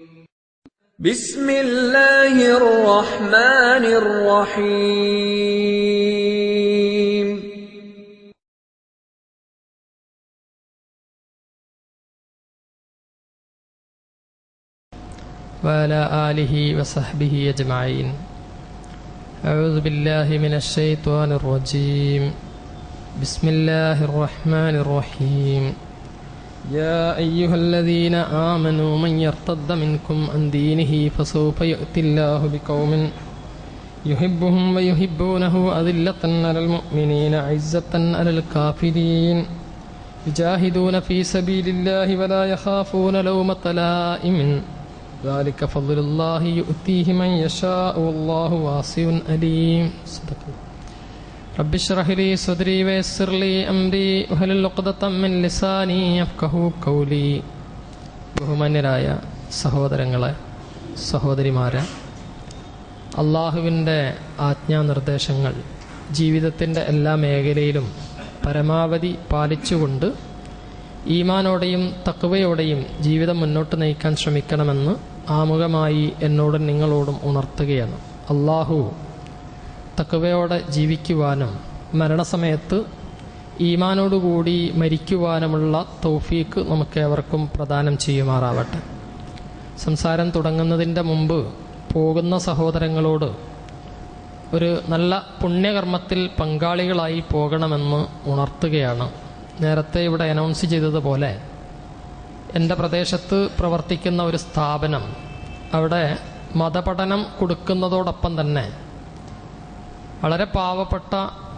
بسم الله الرحمن الرحيم وعلى آله وصحبه أجمعين. أعوذ بالله من الشيطان الرجيم. بسم الله الرحمن الرحيم. يا أيها الذين آمنوا من يرتد منكم عن دينه فسوف يأتي الله بقوم يحبهم ويحبونه أذلة على المؤمنين عزة على الكافرين يجاهدون في سبيل الله ولا يخافون لومة لائم ذلك فضل الله يؤتيه من يشاء والله واسع عليم. صدق الله. رب اشرح لي صدري ويسر لي أمري واحلل عقدة من لساني يفقهوا قولي. ബഹുമാന്യരായ സഹോദരങ്ങളെ, സഹോദരിമാരെ, അള്ളാഹുവിൻ്റെ ആജ്ഞാനിർദ്ദേശങ്ങൾ ജീവിതത്തിൻ്റെ എല്ലാ മേഖലയിലും പരമാവധി പാലിച്ചുകൊണ്ട് ഈമാനോടെയും തഖ്വയോടെയും ജീവിതം മുന്നോട്ട് നയിക്കാൻ ശ്രമിക്കണമെന്ന് ആമുഖമായി എന്നോടും നിങ്ങളോടും ഉണർത്തുകയാണ്. അള്ളാഹു തഖ്വയോടെ ജീവിക്കുവാനും മരണസമയത്ത് ഈമാനോടുകൂടി മരിക്കുവാനുമുള്ള തൗഫീക്ക് നമുക്കേവർക്കും പ്രദാനം ചെയ്യുമാറാവട്ടെ. സംസാരം തുടങ്ങുന്നതിൻ്റെ മുമ്പ് പോകുന്ന സഹോദരങ്ങളോട് ഒരു നല്ല പുണ്യകർമ്മത്തിൽ പങ്കാളികളായി പോകണമെന്ന് ഉണർത്തുകയാണ്. നേരത്തെ ഇവിടെ അനൗൺസ് ചെയ്തതുപോലെ എൻ്റെ പ്രദേശത്ത് പ്രവർത്തിക്കുന്ന ഒരു സ്ഥാപനം, അവിടെ മതപഠനം കൊടുക്കുന്നതോടൊപ്പം തന്നെ വളരെ പാവപ്പെട്ട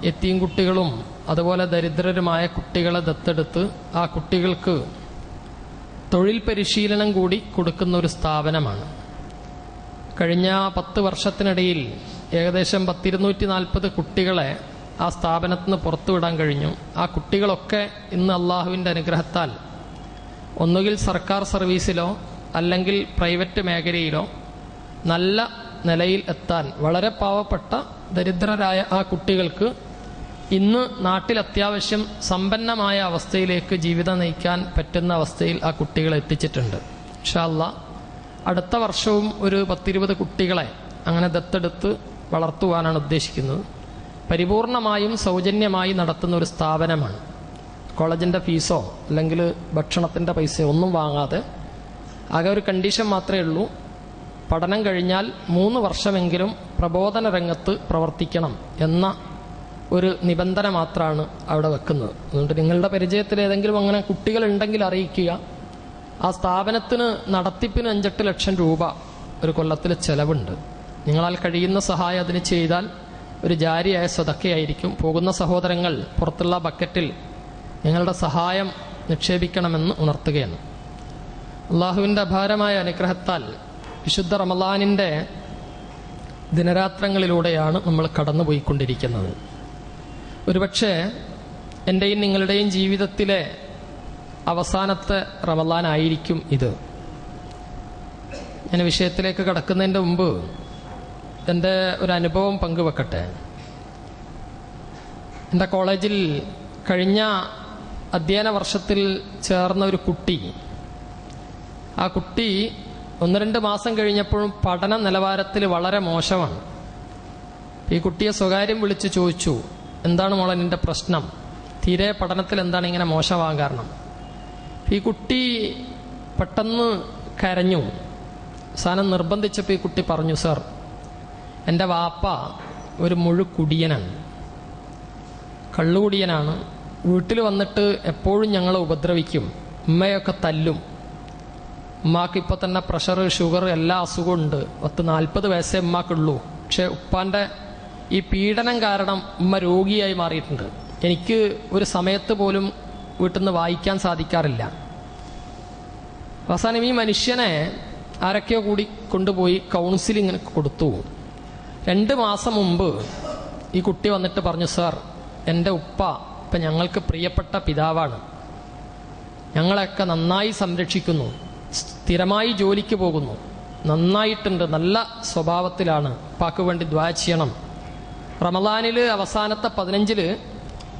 യതീം കുട്ടികളും അതുപോലെ ദരിദ്രരുമായ കുട്ടികളെ ദത്തെടുത്ത് ആ കുട്ടികൾക്ക് തൊഴിൽ പരിശീലനം കൂടി കൊടുക്കുന്ന ഒരു സ്ഥാപനമാണ്. കഴിഞ്ഞ 10 വർഷത്തിനിടയിൽ ഏകദേശം 240 കുട്ടികളെ ആ സ്ഥാപനത്തിൽ നിന്ന് പുറത്തുവിടാൻ കഴിഞ്ഞു. ആ കുട്ടികളൊക്കെ ഇന്ന് അള്ളാഹുവിൻ്റെ അനുഗ്രഹത്താൽ ഒന്നുകിൽ സർക്കാർ സർവീസിലോ അല്ലെങ്കിൽ പ്രൈവറ്റ് മേഖലയിലോ നല്ല നിലയിൽ എത്താൻ, വളരെ പാവപ്പെട്ട ദരിദ്രരായ ആ കുട്ടികൾക്ക് ഇന്ന് നാട്ടിൽ അത്യാവശ്യം സമ്പന്നമായ അവസ്ഥയിലേക്ക് ജീവിതം നയിക്കാൻ പറ്റുന്ന അവസ്ഥയിൽ ആ കുട്ടികളെ എത്തിച്ചിട്ടുണ്ട്. ഇൻഷാ അല്ലാഹ് അടുത്ത വർഷവും ഒരു 10-20 കുട്ടികളെ അങ്ങനെ ദത്തെടുത്ത് വളർത്തുവാനാണ് ഉദ്ദേശിക്കുന്നത്. പരിപൂർണമായും സൗജന്യമായി നടത്തുന്ന ഒരു സ്ഥാപനമാണ്. കോളേജിൻ്റെ ഫീസോ അല്ലെങ്കിൽ ഭക്ഷണത്തിൻ്റെ പൈസയോ ഒന്നും വാങ്ങാതെ, ആകെ ഒരു കണ്ടീഷൻ മാത്രമേ ഉള്ളൂ, പഠനം കഴിഞ്ഞാൽ 3 വർഷമെങ്കിലും പ്രബോധന രംഗത്ത് പ്രവർത്തിക്കണം എന്ന ഒരു നിബന്ധന മാത്രമാണ് അവിടെ വെക്കുന്നത്. അതുകൊണ്ട് നിങ്ങളുടെ പരിചയത്തിൽ ഏതെങ്കിലും അങ്ങനെ കുട്ടികളുണ്ടെങ്കിൽ അറിയിക്കുക. ആ സ്ഥാപനത്തിന് നടത്തിപ്പിന് 5-8 ലക്ഷം രൂപ ഒരു കൊല്ലത്തിൽ ചെലവുണ്ട്. നിങ്ങളാൽ കഴിയുന്ന സഹായം അതിന് ചെയ്താൽ ഒരു ജാരിയായ സ്വതക്കയായിരിക്കും. പോകുന്ന സഹോദരങ്ങൾ പുറത്തുള്ള ബക്കറ്റിൽ നിങ്ങളുടെ സഹായം നിക്ഷേപിക്കണമെന്ന് ഉണർത്തുകയാണ്. അള്ളാഹുവിൻ്റെ അപാരമായ അനുഗ്രഹത്താൽ വിശുദ്ധ റമളാനിൻ്റെ ദിനരാത്രങ്ങളിലൂടെയാണ് നമ്മൾ കടന്നുപോയിക്കൊണ്ടിരിക്കുന്നത്. ഒരുപക്ഷെ എൻ്റെയും നിങ്ങളുടെയും ജീവിതത്തിലെ അവസാനത്തെ റമളാനായിരിക്കും ഇത്. ഞാൻ വിഷയത്തിലേക്ക് കടക്കുന്നതിൻ്റെ മുമ്പ് എൻ്റെ ഒരു അനുഭവം പങ്കുവെക്കട്ടെ. എൻ്റെ കോളേജിൽ കഴിഞ്ഞ അധ്യയന വർഷത്തിൽ ചേർന്ന ഒരു കുട്ടി, ആ കുട്ടി 1-2 മാസം കഴിഞ്ഞപ്പോഴും പഠന നിലവാരത്തിൽ വളരെ മോശമാണ്. ഈ കുട്ടിയെ സ്വകാര്യം വിളിച്ച് ചോദിച്ചു, എന്താണ് മോളെ നിൻ്റെ പ്രശ്നം, തീരെ പഠനത്തിൽ എന്താണ് ഇങ്ങനെ മോശമാകാൻ കാരണം? ഈ കുട്ടി പെട്ടെന്ന് കരഞ്ഞു. അവസാനം നിർബന്ധിച്ചപ്പോൾ ഈ കുട്ടി പറഞ്ഞു, സർ, എൻ്റെ വാപ്പ ഒരു മുഴുക്കുടിയനാണ്, കള്ളുകുടിയനാണ്. വീട്ടിൽ വന്നിട്ട് എപ്പോഴും ഞങ്ങളെ ഉപദ്രവിക്കും, ഉമ്മയൊക്കെ തല്ലും. ഉമ്മാക്ക് ഇപ്പോൾ തന്നെ പ്രഷർ, ഷുഗർ, എല്ലാ അസുഖവും ഉണ്ട്. 40 വയസ്സേ ഉമ്മാക്കുള്ളൂ. പക്ഷെ ഉപ്പാൻ്റെ ഈ പീഡനം കാരണം ഉമ്മ രോഗിയായി മാറിയിട്ടുണ്ട്. എനിക്ക് ഒരു സമയത്ത് പോലും വീട്ടിൽ നിന്ന് വായിക്കാൻ സാധിക്കാറില്ല. അവസാനം ഈ മനുഷ്യനെ ആരൊക്കെയോ കൂടി കൊണ്ടുപോയി കൗൺസിലിങ്ങിന് കൊടുത്തു. 2 മാസം മുമ്പ് ഈ കുട്ടി വന്നിട്ട് പറഞ്ഞു, സാർ, എൻ്റെ ഉപ്പ ഇപ്പം ഞങ്ങൾക്ക് പ്രിയപ്പെട്ട പിതാവാണ്, ഞങ്ങളെയൊക്കെ നന്നായി സംരക്ഷിക്കുന്നു, സ്ഥിരമായി ജോലിക്ക് പോകുന്നു, നന്നായിട്ടുണ്ട്, നല്ല സ്വഭാവത്തിലാണ്, ഉപ്പാക്ക് വേണ്ടി ദുആ ചെയ്യണം. റമളാനിൽ അവസാനത്തെ 15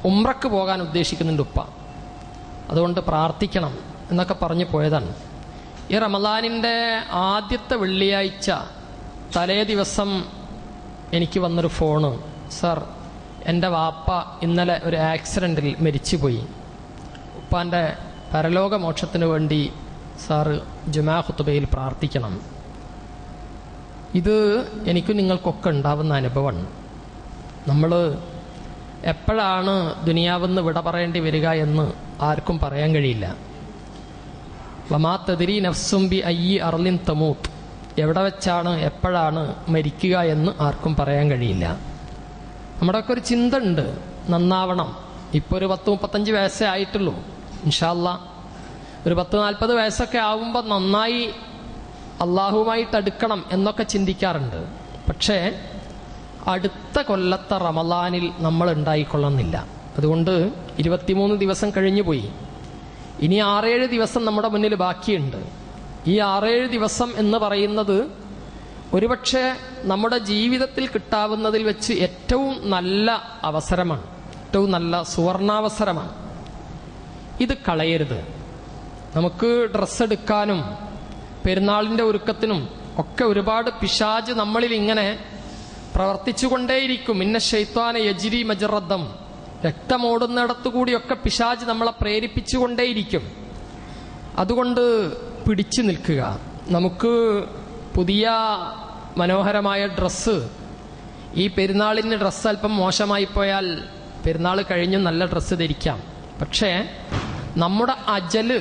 ഉംറക്ക് പോകാൻ ഉദ്ദേശിക്കുന്നുണ്ട് ഉപ്പ, അതുകൊണ്ട് പ്രാർത്ഥിക്കണം എന്നൊക്കെ പറഞ്ഞു പോയതാണ്. ഈ റമദാനിൻ്റെ ആദ്യത്തെ വെള്ളിയാഴ്ച തലേ ദിവസം എനിക്ക് വന്നൊരു ഫോണ്, സർ എൻ്റെ വാപ്പ ഇന്നലെ ഒരു ആക്സിഡൻറ്റിൽ മരിച്ചുപോയി, ഉപ്പാൻ്റെ പരലോകമോക്ഷത്തിന് വേണ്ടി സാറ് ജുമാ ഖുതുബയിൽ പ്രാർത്ഥിക്കണം. ഇത് എനിക്കും നിങ്ങൾക്കൊക്കെ ഉണ്ടാവുന്ന അനുഭവമാണ്. നമ്മൾ എപ്പോഴാണ് ദുനിയാവെന്ന് വിട പറയേണ്ടി വരിക എന്ന് ആർക്കും പറയാൻ കഴിയില്ല. വമാ തദ്രി നഫ്സും ബി അയ്യി അർളിൻ തമൂത്ത്, എവിടെ വെച്ചാണ് എപ്പോഴാണ് മരിക്കുക എന്ന് ആർക്കും പറയാൻ കഴിയില്ല. നമ്മുടെയൊക്കെ ഒരു ചിന്ത ഉണ്ട്, നന്നാവണം. ഇപ്പോൾ ഒരു 10-35 വയസ്സേ ആയിട്ടുള്ളൂ. ഇൻഷാ അല്ലാഹ് ഒരു 10-40 വയസ്സൊക്കെ ആവുമ്പോൾ നന്നായി അള്ളാഹുവുമായിട്ട് അടുക്കണം എന്നൊക്കെ ചിന്തിക്കാറുണ്ട്. പക്ഷേ അടുത്ത കൊല്ലത്തെ റമദാനിൽ നമ്മൾ ഉണ്ടായിക്കൊള്ളുന്നില്ല. അതുകൊണ്ട് 23 ദിവസം കഴിഞ്ഞു പോയി. ഇനി 6-7 ദിവസം നമ്മുടെ മുന്നിൽ ബാക്കിയുണ്ട്. ഈ 6-7 ദിവസം എന്ന് പറയുന്നത് ഒരുപക്ഷെ നമ്മുടെ ജീവിതത്തിൽ കിട്ടാവുന്നതിൽ വെച്ച് ഏറ്റവും നല്ല അവസരമാണ്, ഏറ്റവും നല്ല സുവർണാവസരമാണ്. ഇത് കളയരുത്. നമുക്ക് ഡ്രസ്സ് എടുക്കാനും പെരുന്നാളിൻ്റെ ഒരുക്കത്തിനും ഒക്കെ ഒരുപാട് പിശാച് നമ്മളിൽ ഇങ്ങനെ പ്രവർത്തിച്ചുകൊണ്ടേയിരിക്കും. ഇന്ന ശൈത്വാന യജ്രി മജറദ്ദം, രക്തമോടുന്നിടത്തുകൂടിയൊക്കെ പിശാച് നമ്മളെ പ്രേരിപ്പിച്ചുകൊണ്ടേയിരിക്കും. അതുകൊണ്ട് പിടിച്ചു നിൽക്കുക. നമുക്ക് പുതിയ മനോഹരമായ ഡ്രസ്സ്, ഈ പെരുന്നാളിന് ഡ്രസ്സ് അല്പം മോശമായി പോയാൽ പെരുന്നാൾ കഴിഞ്ഞും നല്ല ഡ്രസ്സ് ധരിക്കാം. പക്ഷേ നമ്മുടെ അജല്,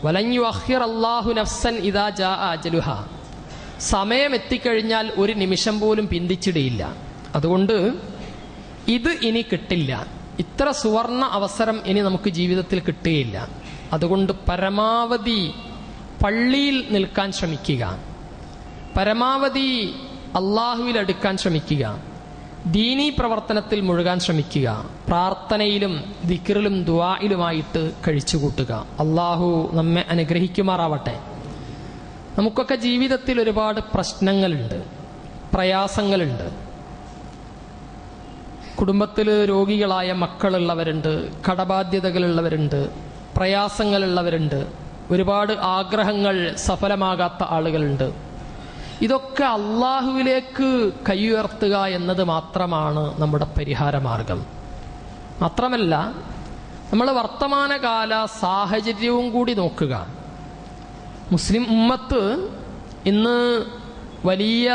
വലൻ യുഅഖിർ അല്ലാഹു നഫ്സൻ ഇദാ ജാഅ അജലുഹ, സമയം എത്തിക്കഴിഞ്ഞാൽ ഒരു നിമിഷം പോലും പിന്തിച്ചിടയില്ല. അതുകൊണ്ട് ഇത് ഇനി കിട്ടില്ല. ഇത്ര സുവർണ അവസരം ഇനി നമുക്ക് ജീവിതത്തിൽ കിട്ടുകയില്ല. അതുകൊണ്ട് പരമാവധി പള്ളിയിൽ നിൽക്കാൻ ശ്രമിക്കുക, പരമാവധി അള്ളാഹുവിൽ അടുക്കാൻ ശ്രമിക്കുക, ദീനീ പ്രവർത്തനത്തിൽ മുഴുകാൻ ശ്രമിക്കുക, പ്രാർത്ഥനയിലും ദിക്റിലും ദുആയിലുമായിട്ട് കഴിച്ചുകൂട്ടുക. അള്ളാഹു നമ്മെ അനുഗ്രഹിക്കുമാറാവട്ടെ. നമുക്കൊക്കെ ജീവിതത്തിൽ ഒരുപാട് പ്രശ്നങ്ങളുണ്ട്, പ്രയാസങ്ങളുണ്ട്. കുടുംബത്തിൽ രോഗികളായ മക്കളുള്ളവരുണ്ട്, കടബാധ്യതകളുള്ളവരുണ്ട്, പ്രയാസങ്ങളുള്ളവരുണ്ട്, ഒരുപാട് ആഗ്രഹങ്ങൾ സഫലമാകാത്ത ആളുകളുണ്ട്. ഇതൊക്കെ അള്ളാഹുവിലേക്ക് കൈയുയർത്തുക എന്നത് മാത്രമാണ് നമ്മുടെ പരിഹാരമാർഗം. മാത്രമല്ല നമ്മൾ വർത്തമാനകാല സാഹചര്യവും കൂടി നോക്കുക. മുസ്ലിം ഉമ്മത്ത് ഇന്ന് വലിയ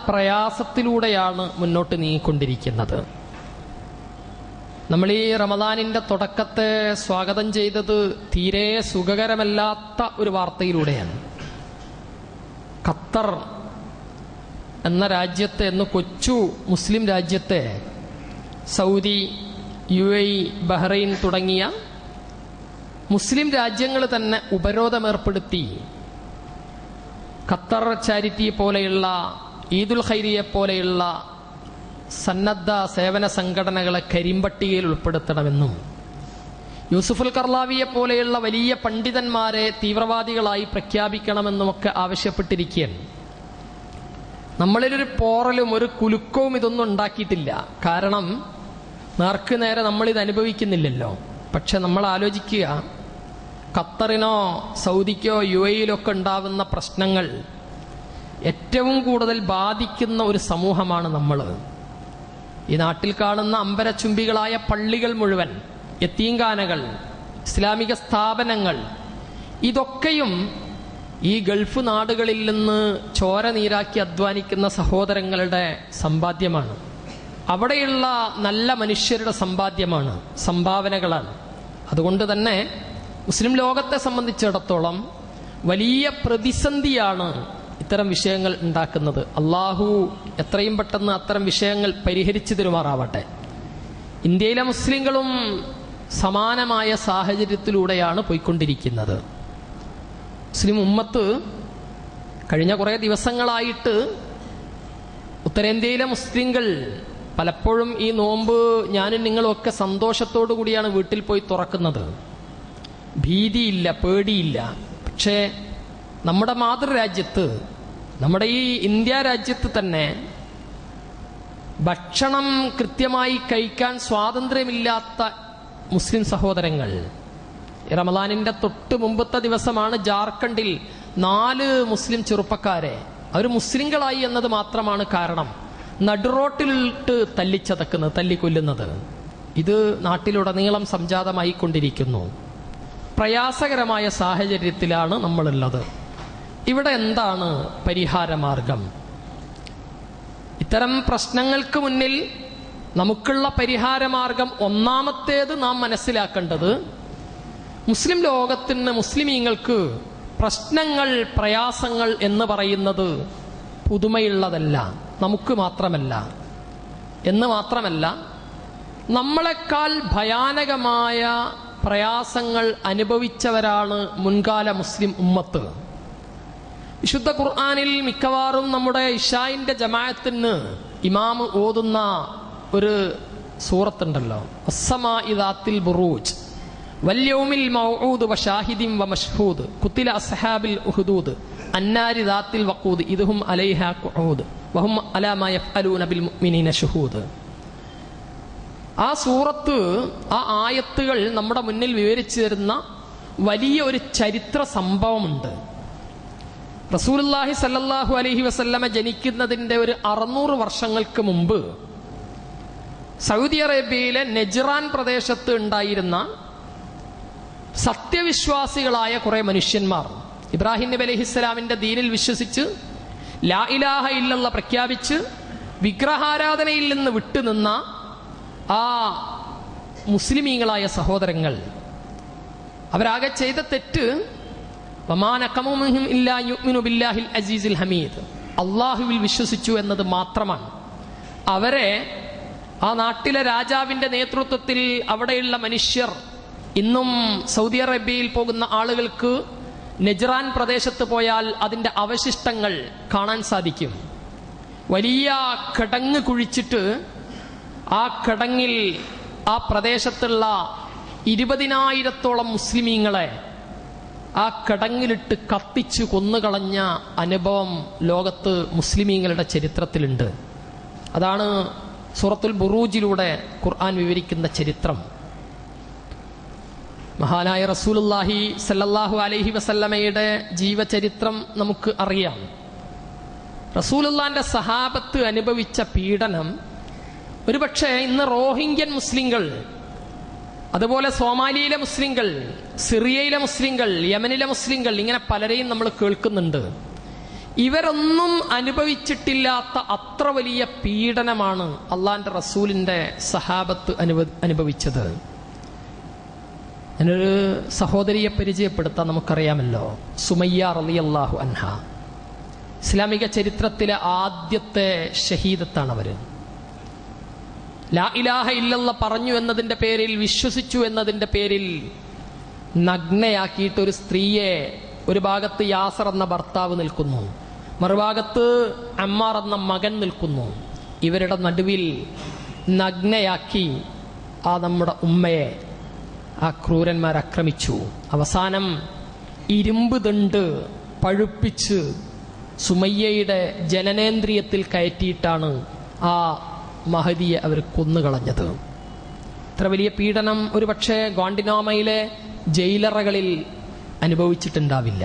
പ്രയാസത്തിലൂടെയാണ് മുന്നോട്ട് നീങ്ങിക്കൊണ്ടിരിക്കുന്നത്. നമ്മൾ ഈ റമദാനിൻ്റെ തുടക്കത്തെ സ്വാഗതം ചെയ്തത് തീരെ സുഖകരമല്ലാത്ത ഒരു വാർത്തയിലൂടെയാണ്. ഖത്തർ എന്ന രാജ്യത്തെ, എന്ന കൊച്ചു മുസ്ലിം രാജ്യത്തെ സൗദി, UAE, ബഹ്റൈൻ തുടങ്ങിയ മുസ്ലിം രാജ്യങ്ങൾ തന്നെ ഉപരോധമേർപ്പെടുത്തി ഖത്തർ ചാരിറ്റിയെ പോലെയുള്ള, ഈദുൽ ഖൈരിയെ പോലെയുള്ള സന്നദ്ധ സേവന സംഘടനകളെ കരിമ്പട്ടികയിൽ ഉൾപ്പെടുത്തണമെന്നും യൂസുഫുൽ കർലാവിയെ പോലെയുള്ള വലിയ പണ്ഡിതന്മാരെ തീവ്രവാദികളായി പ്രഖ്യാപിക്കണമെന്നുമൊക്കെ ആവശ്യപ്പെട്ടിരിക്കുകയാണ്. നമ്മളിലൊരു പോറലും ഒരു കുലുക്കവും ഇതൊന്നും ഉണ്ടാക്കിയിട്ടില്ല. കാരണം നേർക്ക് നേരെ നമ്മളിത് അനുഭവിക്കുന്നില്ലല്ലോ. പക്ഷെ നമ്മൾ ആലോചിക്കുക, ഖത്തറിനോ സൗദിക്കോ UAE-യിലൊക്കെ ഉണ്ടാവുന്ന പ്രശ്നങ്ങൾ ഏറ്റവും കൂടുതൽ ബാധിക്കുന്ന ഒരു സമൂഹമാണ് നമ്മൾ. ഈ നാട്ടിൽ കാണുന്ന അമ്പരചുംബികളായ പള്ളികൾ മുഴുവൻ, യതീംഖാനകൾ, ഇസ്ലാമിക സ്ഥാപനങ്ങൾ, ഇതൊക്കെയും ഈ ഗൾഫ് നാടുകളിൽ നിന്ന് ചോര നീരാക്കി അധ്വാനിക്കുന്ന സഹോദരങ്ങളുടെ സമ്പാദ്യമാണ്. അവിടെയുള്ള നല്ല മനുഷ്യരുടെ സമ്പാദ്യമാണ്, സംഭാവനകളാണ്. അതുകൊണ്ട് തന്നെ മുസ്ലിം ലോകത്തെ സംബന്ധിച്ചിടത്തോളം വലിയ പ്രതിസന്ധിയാണ് ഇത്തരം വിഷയങ്ങൾ ഉണ്ടാക്കുന്നത്. അള്ളാഹു എത്രയും പെട്ടെന്ന് അത്തരം വിഷയങ്ങൾ പരിഹരിച്ചു തരുമാറാവട്ടെ. ഇന്ത്യയിലെ മുസ്ലിങ്ങളും സമാനമായ സാഹചര്യത്തിലൂടെയാണ് പോയിക്കൊണ്ടിരിക്കുന്നത്. മുസ്ലിം ഉമ്മത്ത് കഴിഞ്ഞ കുറേ ദിവസങ്ങളായിട്ട് ഉത്തരേന്ത്യയിലെ മുസ്ലിങ്ങൾ പലപ്പോഴും ഈ നോമ്പ് ഞാനും നിങ്ങളും ഒക്കെ സന്തോഷത്തോടു കൂടിയാണ് വീട്ടിൽ പോയി തുറക്കുന്നത്. ഭീതിയില്ല, പേടിയില്ല. പക്ഷേ നമ്മുടെ മാതൃരാജ്യത്ത്, നമ്മുടെ ഈ ഇന്ത്യ രാജ്യത്ത് തന്നെ ഭക്ഷണം കൃത്യമായി കഴിക്കാൻ സ്വാതന്ത്ര്യമില്ലാത്ത മുസ്ലിം സഹോദരങ്ങൾ, റമദാനിന്റെ തൊട്ട് മുമ്പത്തെ ദിവസമാണ് ജാർഖണ്ഡിൽ 4 മുസ്ലിം ചെറുപ്പക്കാരെ അവർ മുസ്ലിങ്ങളായി എന്നത് മാത്രമാണ് കാരണം നടുറോട്ടിലിട്ട് തല്ലിച്ചതക്കുന്നത്, തല്ലിക്കൊല്ലുന്നത്. ഇത് നാട്ടിലുടനീളം സംജാതമായിക്കൊണ്ടിരിക്കുന്നു. പ്രയാസകരമായ സാഹചര്യത്തിലാണ് നമ്മളുള്ളത്. ഇവിടെ എന്താണ് പരിഹാരമാർഗം? ഇത്തരം പ്രശ്നങ്ങൾക്ക് മുന്നിൽ നമുക്കുള്ള പരിഹാരമാർഗം ഒന്നാമത്തേത് നാം മനസ്സിലാക്കേണ്ടത്, മുസ്ലിം ലോകത്തിന്, മുസ്ലിമീങ്ങൾക്ക് പ്രശ്നങ്ങൾ, പ്രയാസങ്ങൾ എന്ന് പറയുന്നത് പുതുമയുള്ളതല്ല, നമുക്ക് മാത്രമല്ല. എന്ന് മാത്രമല്ല, നമ്മളെക്കാൾ ഭയാനകമായ പ്രയാസങ്ങൾ അനുഭവിച്ചവരാണ് മുൻകാല മുസ്ലിം ഉമ്മത്ത്. വിശുദ്ധ ഖുർആനിൽ മിക്കവാറും നമ്മുടെ ഇശാഇന്റെ ജമാഅത്തിന് ഇമാമ് ഓതുന്ന ഒരു സൂറത്തുണ്ടല്ലോ, അസ്സമാഇ ദാത്തിൽ ബുറൂജ് വൽയൗമിൽ മൗഊദ് വശാഹിദിൻ വമശ്ഹൂദ് ഖുതില അസ്ഹാബിൽ ഉഹ്ദൂദ് അന്നാരി ദാത്തിൽ വഖൂദ് ഇദ്ഹും അലൈഹാ ഖുഊദ് വഹും അലാ മാ യഫ്അലൂന ബിൽ മുഅ്മിനീന ശുഹൂദ്. ആ സൂറത്ത്, ആ ആയത്തുകൾ നമ്മുടെ മുന്നിൽ വിവരിച്ചു തരുന്ന വലിയ ഒരു ചരിത്ര സംഭവമുണ്ട്. റസൂലുള്ളാഹി സല്ലല്ലാഹു അലൈഹി വസല്ലമ ജനിക്കുന്നതിന്റെ ഒരു 600 വർഷങ്ങൾക്ക് മുമ്പ് സൗദി അറേബ്യയിലെ നെജ്റാൻ പ്രദേശത്ത് ഉണ്ടായിരുന്ന സത്യവിശ്വാസികളായ കുറെ മനുഷ്യന്മാർ ഇബ്രാഹിം നബി അലൈഹിസ്സലാമിന്റെ ദീനിൽ വിശ്വസിച്ച് ലാ ഇലാഹ ഇല്ലല്ലാഹ് പ്രഖ്യാപിച്ച് വിഗ്രഹാരാധനയിൽ നിന്ന് വിട്ടുനിന്ന ആ മുസ്ലിമീങ്ങളായ സഹോദരങ്ങൾ, അവരാകെ ചെയ്ത തെറ്റ് അള്ളാഹുവിൽ വിശ്വസിച്ചു എന്നത് മാത്രമാണ്. അവരെ ആ നാട്ടിലെ രാജാവിന്റെ നേതൃത്വത്തിൽ അവിടെയുള്ള മനുഷ്യർ, ഇന്നും സൗദി അറേബ്യയിൽ പോകുന്ന ആളുകൾക്ക് നെജ്റാൻ പ്രദേശത്ത് പോയാൽ അതിന്റെ അവശിഷ്ടങ്ങൾ കാണാൻ സാധിക്കും. വലിയ കിടങ്ങ് കുഴിച്ചിട്ട് ആ കിടങ്ങിൽ ആ പ്രദേശത്തുള്ള 20,000-ഓളം മുസ്ലിമീങ്ങളെ ആ കിടങ്ങിലിട്ട് കത്തിച്ച് കൊന്നുകളഞ്ഞ അനുഭവം ലോകത്ത് മുസ്ലിമീങ്ങളുടെ ചരിത്രത്തിലുണ്ട്. അതാണ് സൂറത്തുൽ ബുറൂജിലൂടെ ഖുർആൻ വിവരിക്കുന്ന ചരിത്രം. മഹാനായ റസൂലുള്ളാഹി സല്ലല്ലാഹു അലൈഹി വസല്ലമയുടെ ജീവചരിത്രം നമുക്ക് അറിയാം. റസൂലുള്ളാഹിന്റെ സഹാബത്ത് അനുഭവിച്ച പീഡനം ഒരുപക്ഷെ ഇന്ന് റോഹിംഗ്യൻ മുസ്ലിങ്ങൾ, അതുപോലെ സോമാലിയിലെ മുസ്ലിങ്ങൾ, സിറിയയിലെ മുസ്ലിങ്ങൾ, യമനിലെ മുസ്ലിങ്ങൾ, ഇങ്ങനെ പലരെയും നമ്മൾ കേൾക്കുന്നുണ്ട്. ഇവരൊന്നും അനുഭവിച്ചിട്ടില്ലാത്ത അത്ര വലിയ പീഡനമാണ് അള്ളാന്റെ റസൂലിന്റെ സഹാബത്ത് അനുഭവിച്ചത്. ഞാനൊരു സഹോദരിയെ പരിചയപ്പെടുത്താൻ നമുക്കറിയാമല്ലോ, സുമയ്യ റളിയല്ലാഹു അൻഹ. ഇസ്ലാമിക ചരിത്രത്തിലെ ആദ്യത്തെ ഷഹീദത്താണ് അവര്. ലാ ഇലാഹ ഇല്ലല്ലാഹ് പറഞ്ഞു എന്നതിന്റെ പേരിൽ, വിശ്വസിച്ചു എന്നതിന്റെ പേരിൽ നഗ്നയാക്കിയിട്ട് ഒരു സ്ത്രീയെ, ഒരു ഭാഗത്ത് യാസർ എന്ന ഭർത്താവ് നിൽക്കുന്നു, മറുഭാഗത്ത് അമ്മാർ എന്ന മകൻ നിൽക്കുന്നു. ഇവരുടെ നടുവിൽ നഗ്നയാക്കി ആ നമ്മുടെ ഉമ്മയെ ആ ക്രൂരന്മാർ ആക്രമിച്ചു. അവസാനം ഇരുമ്പ് ദണ്ട് പഴുപ്പിച്ച് സുമയ്യയുടെ ജനനേന്ദ്രിയത്തിൽ കയറ്റിയിട്ടാണ് ആ മഹദിയെ അവർ കൊന്നുകളഞ്ഞത്. ഇത്ര വലിയ പീഡനം ഒരു പക്ഷേ ഗോണ്ടിനോമയിലെ ജയിലറകളിൽ അനുഭവിച്ചിട്ടുണ്ടാവില്ല.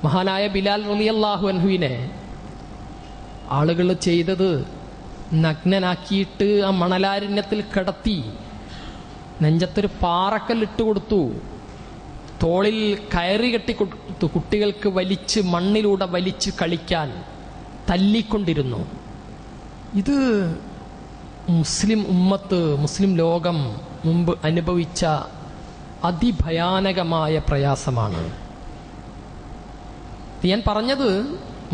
മഹാനായ ബിലാൽ റളിയല്ലാഹു അൻഹുവിനെ ആളുകൾ ചെയ്തത് നഗ്നനാക്കിയിട്ട് ആ മണലാരണ്യത്തിൽ കിടത്തി, നെഞ്ചത്തൊരു പാറക്കല്ലിട്ട് കൊടുത്തു, തോളിൽ കയറി കെട്ടിക്കൊടുത്തു, കുട്ടികൾക്ക് വലിച്ച് മണ്ണിലൂടെ വലിച്ച് കളിക്കാൻ തല്ലിക്കൊണ്ടിരുന്നു. ഇത് മുസ്ലിം ഉമ്മത്ത്, മുസ്ലിം ലോകം മുമ്പ് അനുഭവിച്ച അതിഭയാനകമായ പ്രയാസമാണ്. ഞാൻ പറഞ്ഞത്,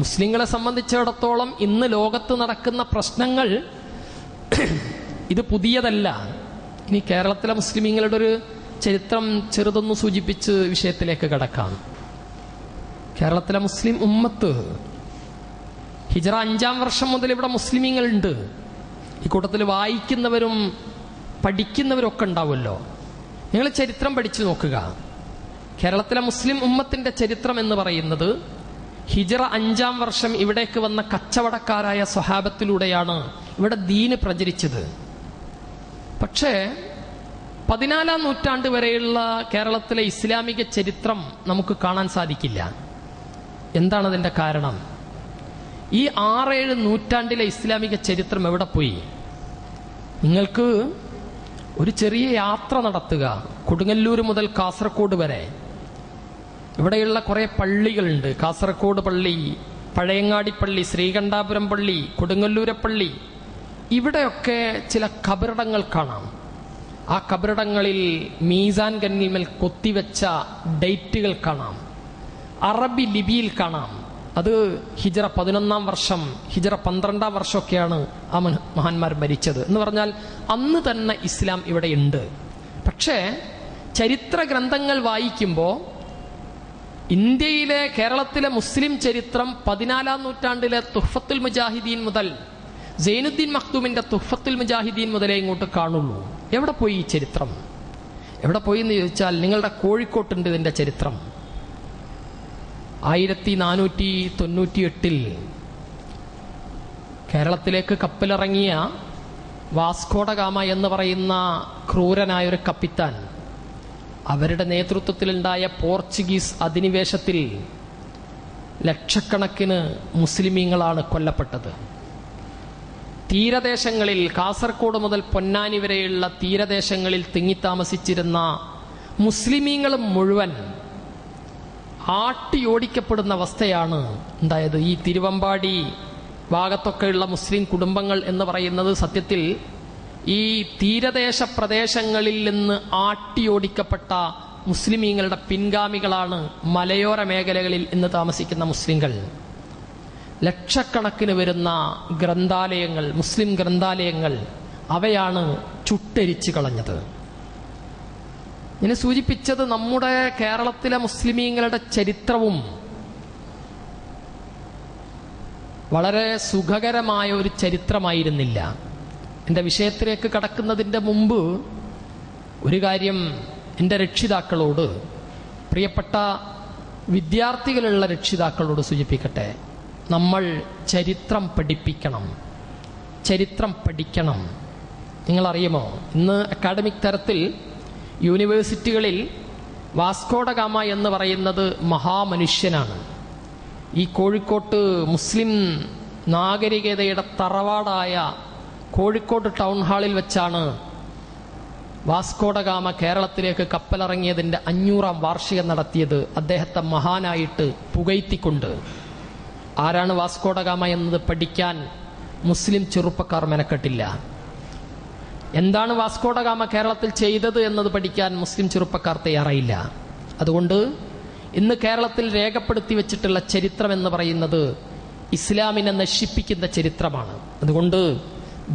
മുസ്ലിങ്ങളെ സംബന്ധിച്ചിടത്തോളം ഇന്ന് ലോകത്ത് നടക്കുന്ന പ്രശ്നങ്ങൾ ഇത് പുതിയതല്ല. ഇനി കേരളത്തിലെ മുസ്ലിമീങ്ങളുടെ ഒരു ചരിത്രം ചെറുതൊന്ന് സൂചിപ്പിച്ച് വിഷയത്തിലേക്ക് കടക്കാം. കേരളത്തിലെ മുസ്ലിം ഉമ്മത്ത് ഹിജ്റ 5-ാം വർഷം മുതൽ ഇവിടെ മുസ്ലിമീങ്ങളുണ്ട്. ഈ കൂട്ടത്തിൽ വായിക്കുന്നവരും പഠിക്കുന്നവരും ഒക്കെ ഉണ്ടാവുമല്ലോ. നിങ്ങൾ ചരിത്രം പഠിച്ചു നോക്കുക. കേരളത്തിലെ മുസ്ലിം ഉമ്മത്തിന്റെ ചരിത്രം എന്ന് പറയുന്നത് ഹിജ്റ 5-ാം വർഷം ഇവിടേക്ക് വന്ന കച്ചവടക്കാരായ സ്വഹാബത്തിലൂടെയാണ് ഇവിടെ ദീന് പ്രചരിച്ചത്. പക്ഷേ 14-ാം നൂറ്റാണ്ട് വരെയുള്ള കേരളത്തിലെ ഇസ്ലാമിക ചരിത്രം നമുക്ക് കാണാൻ സാധിക്കില്ല. എന്താണ് അതിൻ്റെ കാരണം? ഈ 6-7 നൂറ്റാണ്ടിലെ ഇസ്ലാമിക ചരിത്രം എവിടെ പോയി? നിങ്ങൾക്ക് ഒരു ചെറിയ യാത്ര നടത്തുക, കൊടുങ്ങല്ലൂർ മുതൽ കാസർഗോഡ് വരെ. ഇവിടെയുള്ള കുറേ പള്ളികളുണ്ട്. കാസർഗോഡ് പള്ളി, പഴയങ്ങാടി പള്ളി, ശ്രീകണ്ഠാപുരം പള്ളി, കൊടുങ്ങല്ലൂരെ പള്ളി. ഇവിടെയൊക്കെ ചില കബറിടങ്ങൾ കാണാം. ആ കബറിടങ്ങളിൽ മീസാൻ കന്നിന്മേൽ കൊത്തിവെച്ച ഡേറ്റുകൾ കാണാം. അറബി ലിപിയിൽ കാണാം. അത് ഹിജറ 11-ാം വർഷം, ഹിജറ 12-ാം വർഷമൊക്കെയാണ് ആ മഹാന്മാർ മരിച്ചത്. എന്ന് പറഞ്ഞാൽ അന്ന് തന്നെ ഇസ്ലാം ഇവിടെ ഉണ്ട്. പക്ഷേ ചരിത്ര ഗ്രന്ഥങ്ങൾ വായിക്കുമ്പോൾ ഇന്ത്യയിലെ, കേരളത്തിലെ മുസ്ലിം ചരിത്രം 14-ാം നൂറ്റാണ്ടിലെ തുഹ്ഫത്തുൽ മുജാഹിദീൻ മുതൽ, സൈനുദ്ദീൻ മഖ്ദൂമിന്റെ തുഹ്ഫത്തുൽ മുജാഹിദീൻ മുതലേ ഇങ്ങോട്ട് കാണുള്ളൂ. എവിടെ പോയി ഈ ചരിത്രം? എവിടെ പോയി എന്ന് ചോദിച്ചാൽ നിങ്ങളുടെ കോഴിക്കോട്ടുണ്ട് ഇതിന്റെ ചരിത്രം. 1498 കേരളത്തിലേക്ക് കപ്പലിറങ്ങിയ വാസ്കോഡ ഗാമ എന്ന് പറയുന്ന ക്രൂരനായൊരു കപ്പിത്താൻ, അവരുടെ നേതൃത്വത്തിലുണ്ടായ പോർച്ചുഗീസ് അധിനിവേശത്തിൽ ലക്ഷക്കണക്കിന് മുസ്ലിമീങ്ങളാണ് കൊല്ലപ്പെട്ടത്. തീരദേശങ്ങളിൽ, കാസർഗോഡ് മുതൽ പൊന്നാനി വരെയുള്ള തീരദേശങ്ങളിൽ തിങ്ങിത്താമസിച്ചിരുന്ന മുസ്ലിമീങ്ങൾ മുഴുവൻ ആട്ടിയോടിക്കപ്പെടുന്ന അവസ്ഥയാണ് ഉണ്ടായത്. ഈ തിരുവമ്പാടി ഭാഗത്തൊക്കെയുള്ള മുസ്ലിം കുടുംബങ്ങൾ എന്ന് പറയുന്നത് സത്യത്തിൽ ഈ തീരദേശ പ്രദേശങ്ങളിൽ നിന്ന് ആട്ടിയോടിക്കപ്പെട്ട മുസ്ലിമീങ്ങളുടെ പിൻഗാമികളാണ് മലയോര മേഖലകളിൽ ഇന്ന് താമസിക്കുന്ന മുസ്ലിങ്ങൾ. ലക്ഷക്കണക്കിന് വരുന്ന ഗ്രന്ഥാലയങ്ങൾ, മുസ്ലിം ഗ്രന്ഥാലയങ്ങൾ, അവയാണ് ചുട്ടെരിച്ചു കളഞ്ഞത്. ഞാൻ സൂചിപ്പിച്ചത് നമ്മുടെ കേരളത്തിലെ മുസ്ലിമീങ്ങളുടെ ചരിത്രവും വളരെ സുഖകരമായ ഒരു ചരിത്രമായിരുന്നില്ല. എൻ്റെ വിഷയത്തിലേക്ക് കടക്കുന്നതിൻ്റെ മുമ്പ് ഒരു കാര്യം എൻ്റെ രക്ഷിതാക്കളോട്, പ്രിയപ്പെട്ട വിദ്യാർത്ഥികളുള്ള രക്ഷിതാക്കളോട് സൂചിപ്പിക്കട്ടെ. നമ്മൾ ചരിത്രം പഠിപ്പിക്കണം, ചരിത്രം പഠിക്കണം. നിങ്ങളറിയുമോ, ഇന്ന് അക്കാഡമിക് തലത്തിൽ യൂണിവേഴ്സിറ്റികളിൽ വാസ്കോഡ ഗാമ എന്ന് പറയുന്നത് മഹാമനുഷ്യനാണ്. ഈ കോഴിക്കോട്ട് മുസ്ലിം നാഗരികതയുടെ തറവാടായ കോഴിക്കോട് ടൗൺ ഹാളിൽ വെച്ചാണ് വാസ്കോഡ ഗാമ കേരളത്തിലേക്ക് കപ്പലിറങ്ങിയതിൻ്റെ 500-ാം വാർഷികം നടത്തിയത്, അദ്ദേഹത്തെ മഹാനായിട്ട് പുകഴ്ത്തിക്കൊണ്ട്. ആരാണ് വാസ്കോഡ ഗാമ എന്നത് പഠിക്കാൻ മുസ്ലിം ചെറുപ്പക്കാർ മെനക്കെട്ടില്ല. എന്താണ് വാസ്കോഡ ഗാമ കേരളത്തിൽ ചെയ്തത് എന്നത് പഠിക്കാൻ മുസ്ലിം ചെറുപ്പക്കാർ തയ്യാറായില്ല. അതുകൊണ്ട് ഇന്ന് കേരളത്തിൽ രേഖപ്പെടുത്തി വെച്ചിട്ടുള്ള ചരിത്രം എന്ന് പറയുന്നത് ഇസ്ലാമിനെ നശിപ്പിക്കുന്ന ചരിത്രമാണ്. അതുകൊണ്ട്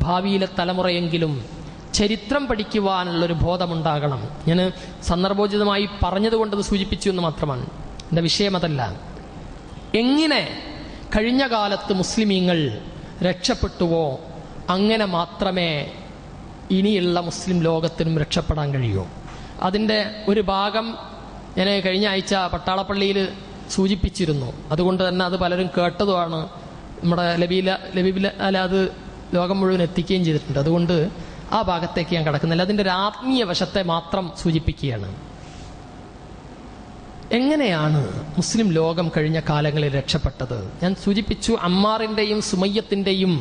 ഭാവിയിലെ തലമുറയെങ്കിലും ചരിത്രം പഠിക്കുവാനുള്ളൊരു ബോധമുണ്ടാകണം. ഞാൻ സന്ദർഭോചിതമായി പറഞ്ഞതുകൊണ്ട് അത് സൂചിപ്പിച്ചു എന്ന് മാത്രമാണ്. എൻ്റെ വിഷയം അതല്ല. എങ്ങനെ കഴിഞ്ഞ കാലത്ത് മുസ്ലിമീങ്ങൾ രക്ഷപ്പെട്ടുവോ അങ്ങനെ മാത്രമേ ഇനിയുള്ള മുസ്ലിം ലോകത്തിനും രക്ഷപ്പെടാൻ കഴിയൂ. അതിൻ്റെ ഒരു ഭാഗം ഞാൻ കഴിഞ്ഞ ആഴ്ച പട്ടാളപ്പള്ളിയിൽ സൂചിപ്പിച്ചിരുന്നു. അതുകൊണ്ട് തന്നെ അത് പലരും കേട്ടതുമാണ്. നമ്മുടെ ലബീബില അത് ലോകം മുഴുവൻ എത്തിക്കുകയും ചെയ്തിട്ടുണ്ട്. അതുകൊണ്ട് ആ ഭാഗത്തേക്ക് ഞാൻ കടക്കുന്നില്ല. അതിൻ്റെ ഒരു ആത്മീയ വശത്തെ മാത്രം സൂചിപ്പിക്കുകയാണ്. എങ്ങനെയാണ് മുസ്ലിം ലോകം കഴിഞ്ഞ കാലങ്ങളിൽ രക്ഷപ്പെട്ടത്? ഞാൻ സൂചിപ്പിച്ചു, അമ്മാറിൻ്റെയും സുമയ്യത്തിൻ്റെയും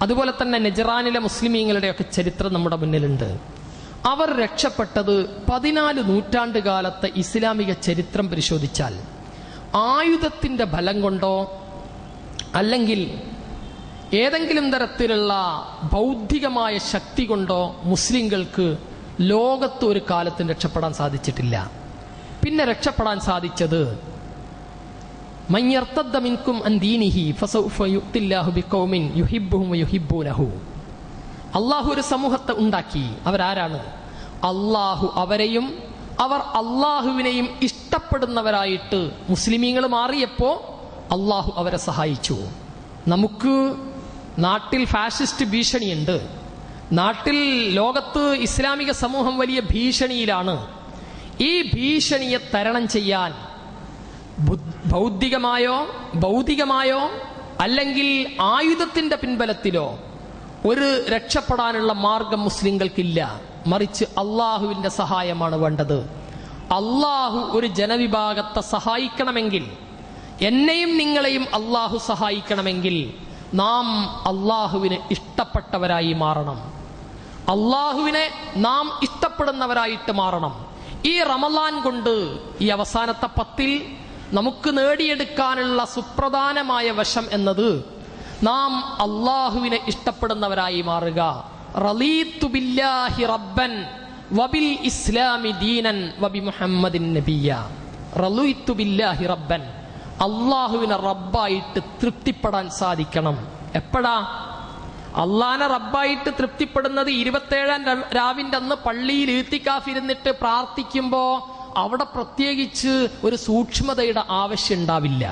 അതുപോലെ തന്നെ നെജറാനിലെ മുസ്ലിമീങ്ങളുടെയൊക്കെ ചരിത്രം നമ്മുടെ മുന്നിലുണ്ട്. അവർ രക്ഷപ്പെട്ടത് 14 നൂറ്റാണ്ട് കാലത്തെ ഇസ്ലാമിക ചരിത്രം പരിശോധിച്ചാൽ ആയുധത്തിൻ്റെ ബലം കൊണ്ടോ അല്ലെങ്കിൽ ഏതെങ്കിലും തരത്തിലുള്ള ബൗദ്ധികമായ ശക്തി കൊണ്ടോ മുസ്ലിങ്ങൾക്ക് ലോകത്ത് ഒരു കാലത്തും രക്ഷപ്പെടാൻ സാധിച്ചിട്ടില്ല. പിന്നെ രക്ഷപ്പെടാൻ സാധിച്ചത് അള്ളാഹു ഒരു സമൂഹത്തെ ഉണ്ടാക്കി. അവരാരാണ്? അള്ളാഹു അവരെയും അവർ അള്ളാഹുവിനെയും ഇഷ്ടപ്പെടുന്നവരായിട്ട് മുസ്ലിമീങ്ങൾ മാറിയപ്പോ അള്ളാഹു അവരെ സഹായിച്ചു. നമുക്ക് നാട്ടിൽ ഫാഷിസ്റ്റ് ഭീഷണിയുണ്ട്. നാട്ടിൽ, ലോകത്ത് ഇസ്ലാമിക സമൂഹം വലിയ ഭീഷണിയിലാണ്. ഈ ഭീഷണിയെ തരണം ചെയ്യാൻ ഭൗതികമായോ അല്ലെങ്കിൽ ആയുധത്തിന്റെ പിൻബലത്തിലോ ഒരു രക്ഷപ്പെടാനുള്ള മാർഗം മുസ്ലിങ്ങൾക്കില്ല. മറിച്ച് അള്ളാഹുവിന്റെ സഹായമാണ് വേണ്ടത്. അള്ളാഹു ഒരു ജനവിഭാഗത്തെ സഹായിക്കണമെങ്കിൽ, എന്നെയും നിങ്ങളെയും അള്ളാഹു സഹായിക്കണമെങ്കിൽ നാം അള്ളാഹുവിന് ഇഷ്ടപ്പെട്ടവരായി മാറണം. അള്ളാഹുവിനെ നാം ഇഷ്ടപ്പെടുന്നവരായിട്ട് മാറണം. ഈ റമളാൻ കൊണ്ട്, ഈ അവസാനത്തെ 10 നമുക്ക് നേടിയെടുക്കാനുള്ള സുപ്രധാനമായ വശം എന്നത് നാം അള്ളാഹുവിനെ ഇഷ്ടപ്പെടുന്നവരായി മാറുക. റളീതു ബില്ലാഹി റബ്ബൻ വബിൽ ഇസ്ലാമി ദീനൻ വബി മുഹമ്മദിൻ നബിയ്യ. റളീതു ബില്ലാഹി റബ്ബൻ, അള്ളാഹുവിനെ റബ്ബായിട്ട് തൃപ്തിപ്പെടാൻ സാധിക്കണം. എപ്പോഴാ അള്ളാഹനെ റബ്ബായിട്ട് തൃപ്തിപ്പെടുന്നത്? 27-ാം രാവിന്റെ അന്ന് പള്ളിയിൽ ഇത്തിക്കാഫിരുന്നിട്ട് പ്രാർത്ഥിക്കുമ്പോ അവിടെ പ്രത്യേകിച്ച് ഒരു സൂക്ഷ്മതയുടെ ആവശ്യം ഉണ്ടാവില്ല.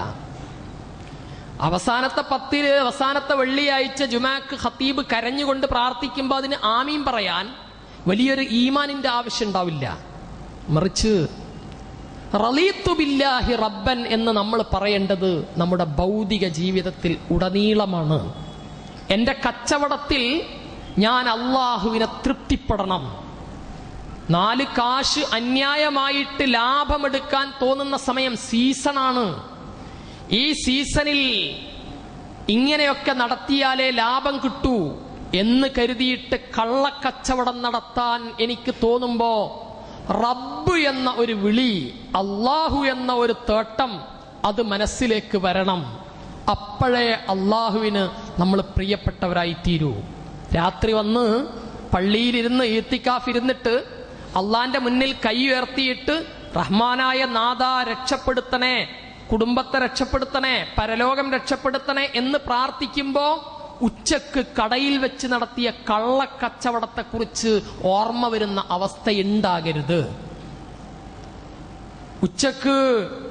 അവസാനത്തെ 10 അവസാനത്തെ വെള്ളിയാഴ്ച ജുമാക്ക് ഖത്തീബ് കരഞ്ഞുകൊണ്ട് പ്രാർത്ഥിക്കുമ്പോൾ അതിന് ആമീൻ പറയാൻ വലിയൊരു ഈമാനിന്റെ ആവശ്യം ഉണ്ടാവില്ല. മറിച്ച് റളീതു ബില്ലാഹി റബ്ബൻ എന്ന് നമ്മൾ പറയേണ്ടത് നമ്മുടെ ഭൗതിക ജീവിതത്തിൽ ഉടനീളമാണ്. എന്റെ കച്ചവടത്തിൽ ഞാൻ അള്ളാഹുവിനെ തൃപ്തിപ്പെടണം. 4 കാശ് അന്യായമായിട്ട് ലാഭമെടുക്കാൻ തോന്നുന്ന സമയം സീസണാണ്. ഈ സീസണിൽ ഇങ്ങനെയൊക്കെ നടത്തിയാലേ ലാഭം കിട്ടൂ എന്ന് കരുതിയിട്ട് കള്ളക്കച്ചവടം നടത്താൻ എനിക്ക് തോന്നുമ്പോ റബ്ബ് എന്ന ഒരു വിളി, അള്ളാഹു എന്ന ഒരു തേട്ടം അത് മനസ്സിലേക്ക് വരണം. അപ്പോഴേ അള്ളാഹുവിന് നമ്മൾ പ്രിയപ്പെട്ടവരായി തീരൂ. രാത്രി വന്ന് പള്ളിയിലിരുന്ന് ഈത്തിക്കാഫിരുന്നിട്ട് അള്ളാന്റെ മുന്നിൽ കൈ ഉയർത്തിയിട്ട് റഹ്മാനായ നാഥ രക്ഷപ്പെടുത്തണേ, കുടുംബത്തെ രക്ഷപ്പെടുത്തണേ, പരലോകം രക്ഷപ്പെടുത്തണേ എന്ന് പ്രാർത്ഥിക്കുമ്പോ ഉച്ചക്ക് കടയിൽ വെച്ച് നടത്തിയ കള്ളക്കച്ചവടത്തെക്കുറിച്ച് ഓർമ്മ വരുന്ന അവസ്ഥയുണ്ടാകരുത്. ഉച്ചക്ക്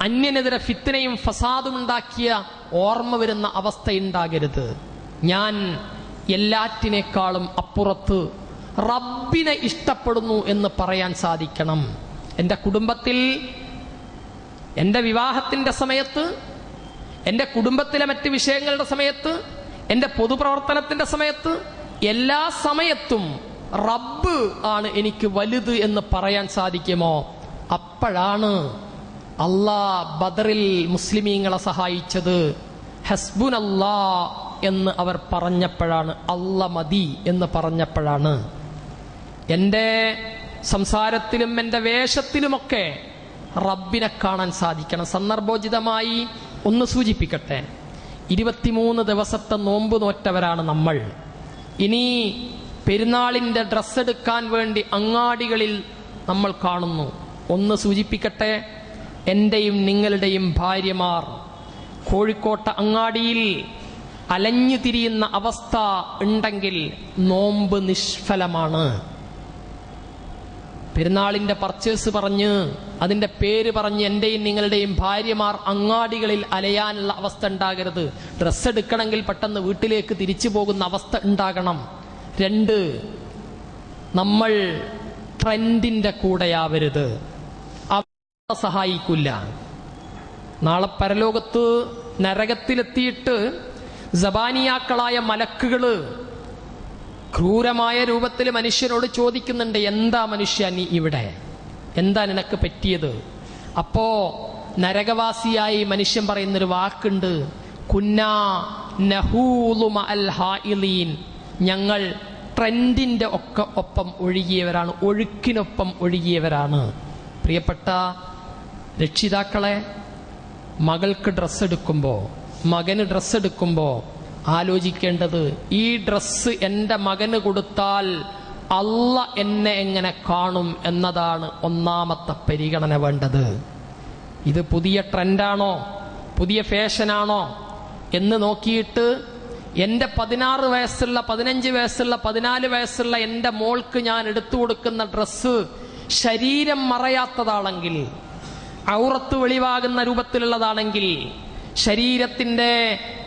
അന്യനെതിരെ ഫിത്നയും ഫസാദും ഉണ്ടാക്കിയ ഓർമ്മ വരുന്ന അവസ്ഥയുണ്ടാകരുത്. ഞാൻ എല്ലാറ്റിനേക്കാളും അപ്പുറത്ത് റബ്ബിനെ ഇഷ്ടപ്പെടുന്നു എന്ന് പറയാൻ സാധിക്കണം. എൻ്റെ കുടുംബത്തിൽ, എൻ്റെ വിവാഹത്തിന്റെ സമയത്ത്, എൻ്റെ കുടുംബത്തിലെ മറ്റ് വിഷയങ്ങളുടെ സമയത്ത്, എൻ്റെ പൊതുപ്രവർത്തനത്തിന്റെ സമയത്ത്, എല്ലാ സമയത്തും റബ്ബ് ആണ് എനിക്ക് വലുത് എന്ന് പറയാൻ സാധിക്കുമോ? അപ്പോഴാണ് അല്ലാഹ് ബദറിൽ മുസ്ലിമീങ്ങളെ സഹായിച്ചത്. ഹസ്ബുനല്ലാ എന്ന് അവർ പറഞ്ഞപ്പോഴാണ്, അല്ല മതി എന്ന് പറഞ്ഞപ്പോഴാണ്. എൻ്റെ സംസാരത്തിലും എൻ്റെ വേഷത്തിലുമൊക്കെ റബ്ബിനെ കാണാൻ സാധിക്കണം. സന്ദർഭോചിതമായി ഒന്ന് സൂചിപ്പിക്കട്ടെ, 23 ദിവസത്തെ നോമ്പ് നോറ്റവരാണ് നമ്മൾ. ഇനി പെരുന്നാളിന്റെ ഡ്രസ്സ് എടുക്കാൻ വേണ്ടി അങ്ങാടികളിൽ നമ്മൾ കാണുന്നു. ഒന്ന് സൂചിപ്പിക്കട്ടെ, എന്റെയും നിങ്ങളുടെയും ഭാര്യമാർ കോഴിക്കോട്ടെ അങ്ങാടിയിൽ അലഞ്ഞു തിരിയുന്ന അവസ്ഥ ഉണ്ടെങ്കിൽ നോമ്പ് നിഷ്ഫലമാണ്. പെരുന്നാളിന്റെ പർച്ചേസ് പറഞ്ഞ്, അതിന്റെ പേര് പറഞ്ഞ് എന്റെയും നിങ്ങളുടെയും ഭാര്യമാർ അങ്ങാടികളിൽ അലയാനുള്ള അവസ്ഥ ഉണ്ടാകരുത്. ഡ്രസ്സ് എടുക്കണമെങ്കിൽ പെട്ടെന്ന് വീട്ടിലേക്ക് തിരിച്ചു പോകുന്ന അവസ്ഥ ഉണ്ടാകണം. 2, നമ്മൾ ട്രെൻഡിന്റെ കൂടെയാവരുത്. അവ സഹായിക്കില്ല. നാളെ പരലോകത്ത് നരകത്തിലെത്തിയിട്ട് സബാനിയാക്കളായ മലക്കുകള് ക്രൂരമായ രൂപത്തിൽ മനുഷ്യരോട് ചോദിക്കുന്നുണ്ട്, എന്താ മനുഷ്യ നീ ഇവിടെ, എന്താ നിനക്ക് പറ്റിയത്? അപ്പോ നരകവാസിയായി മനുഷ്യൻ പറയുന്നൊരു വാക്കുണ്ട്, കുന്നാ നഹൂലു മഅൽ ഹായിലീൻ, ഞങ്ങൾ ട്രെൻഡിന്റെ ഒപ്പം ഒഴുകിയവരാണ്, ഒഴുക്കിനൊപ്പം ഒഴുകിയവരാണ്. പ്രിയപ്പെട്ട രക്ഷിതാക്കളെ, മകൾക്ക് ഡ്രസ്സ് എടുക്കുമ്പോ, മകന് ഡ്രസ്സ് എടുക്കുമ്പോ ആലോചിക്കേണ്ടത്, ഈ ഡ്രസ്സ് എൻ്റെ മകന് കൊടുത്താൽ അല്ല എന്നെ എങ്ങനെ കാണും എന്നതാണ് ഒന്നാമത്തെ പരിഗണന വേണ്ടത്. ഇത് പുതിയ ട്രെൻഡാണോ, പുതിയ ഫാഷനാണോ എന്ന് നോക്കിയിട്ട് എൻ്റെ 16 വയസ്സുള്ള, 15 വയസ്സുള്ള, 14 വയസ്സുള്ള എൻ്റെ മോൾക്ക് ഞാൻ എടുത്തു കൊടുക്കുന്ന ഡ്രസ്സ് ശരീരം മറയാത്തതാണെങ്കിൽ, ഔറത്ത് വെളിവാകുന്ന രൂപത്തിലുള്ളതാണെങ്കിൽ, ശരീരത്തിന്റെ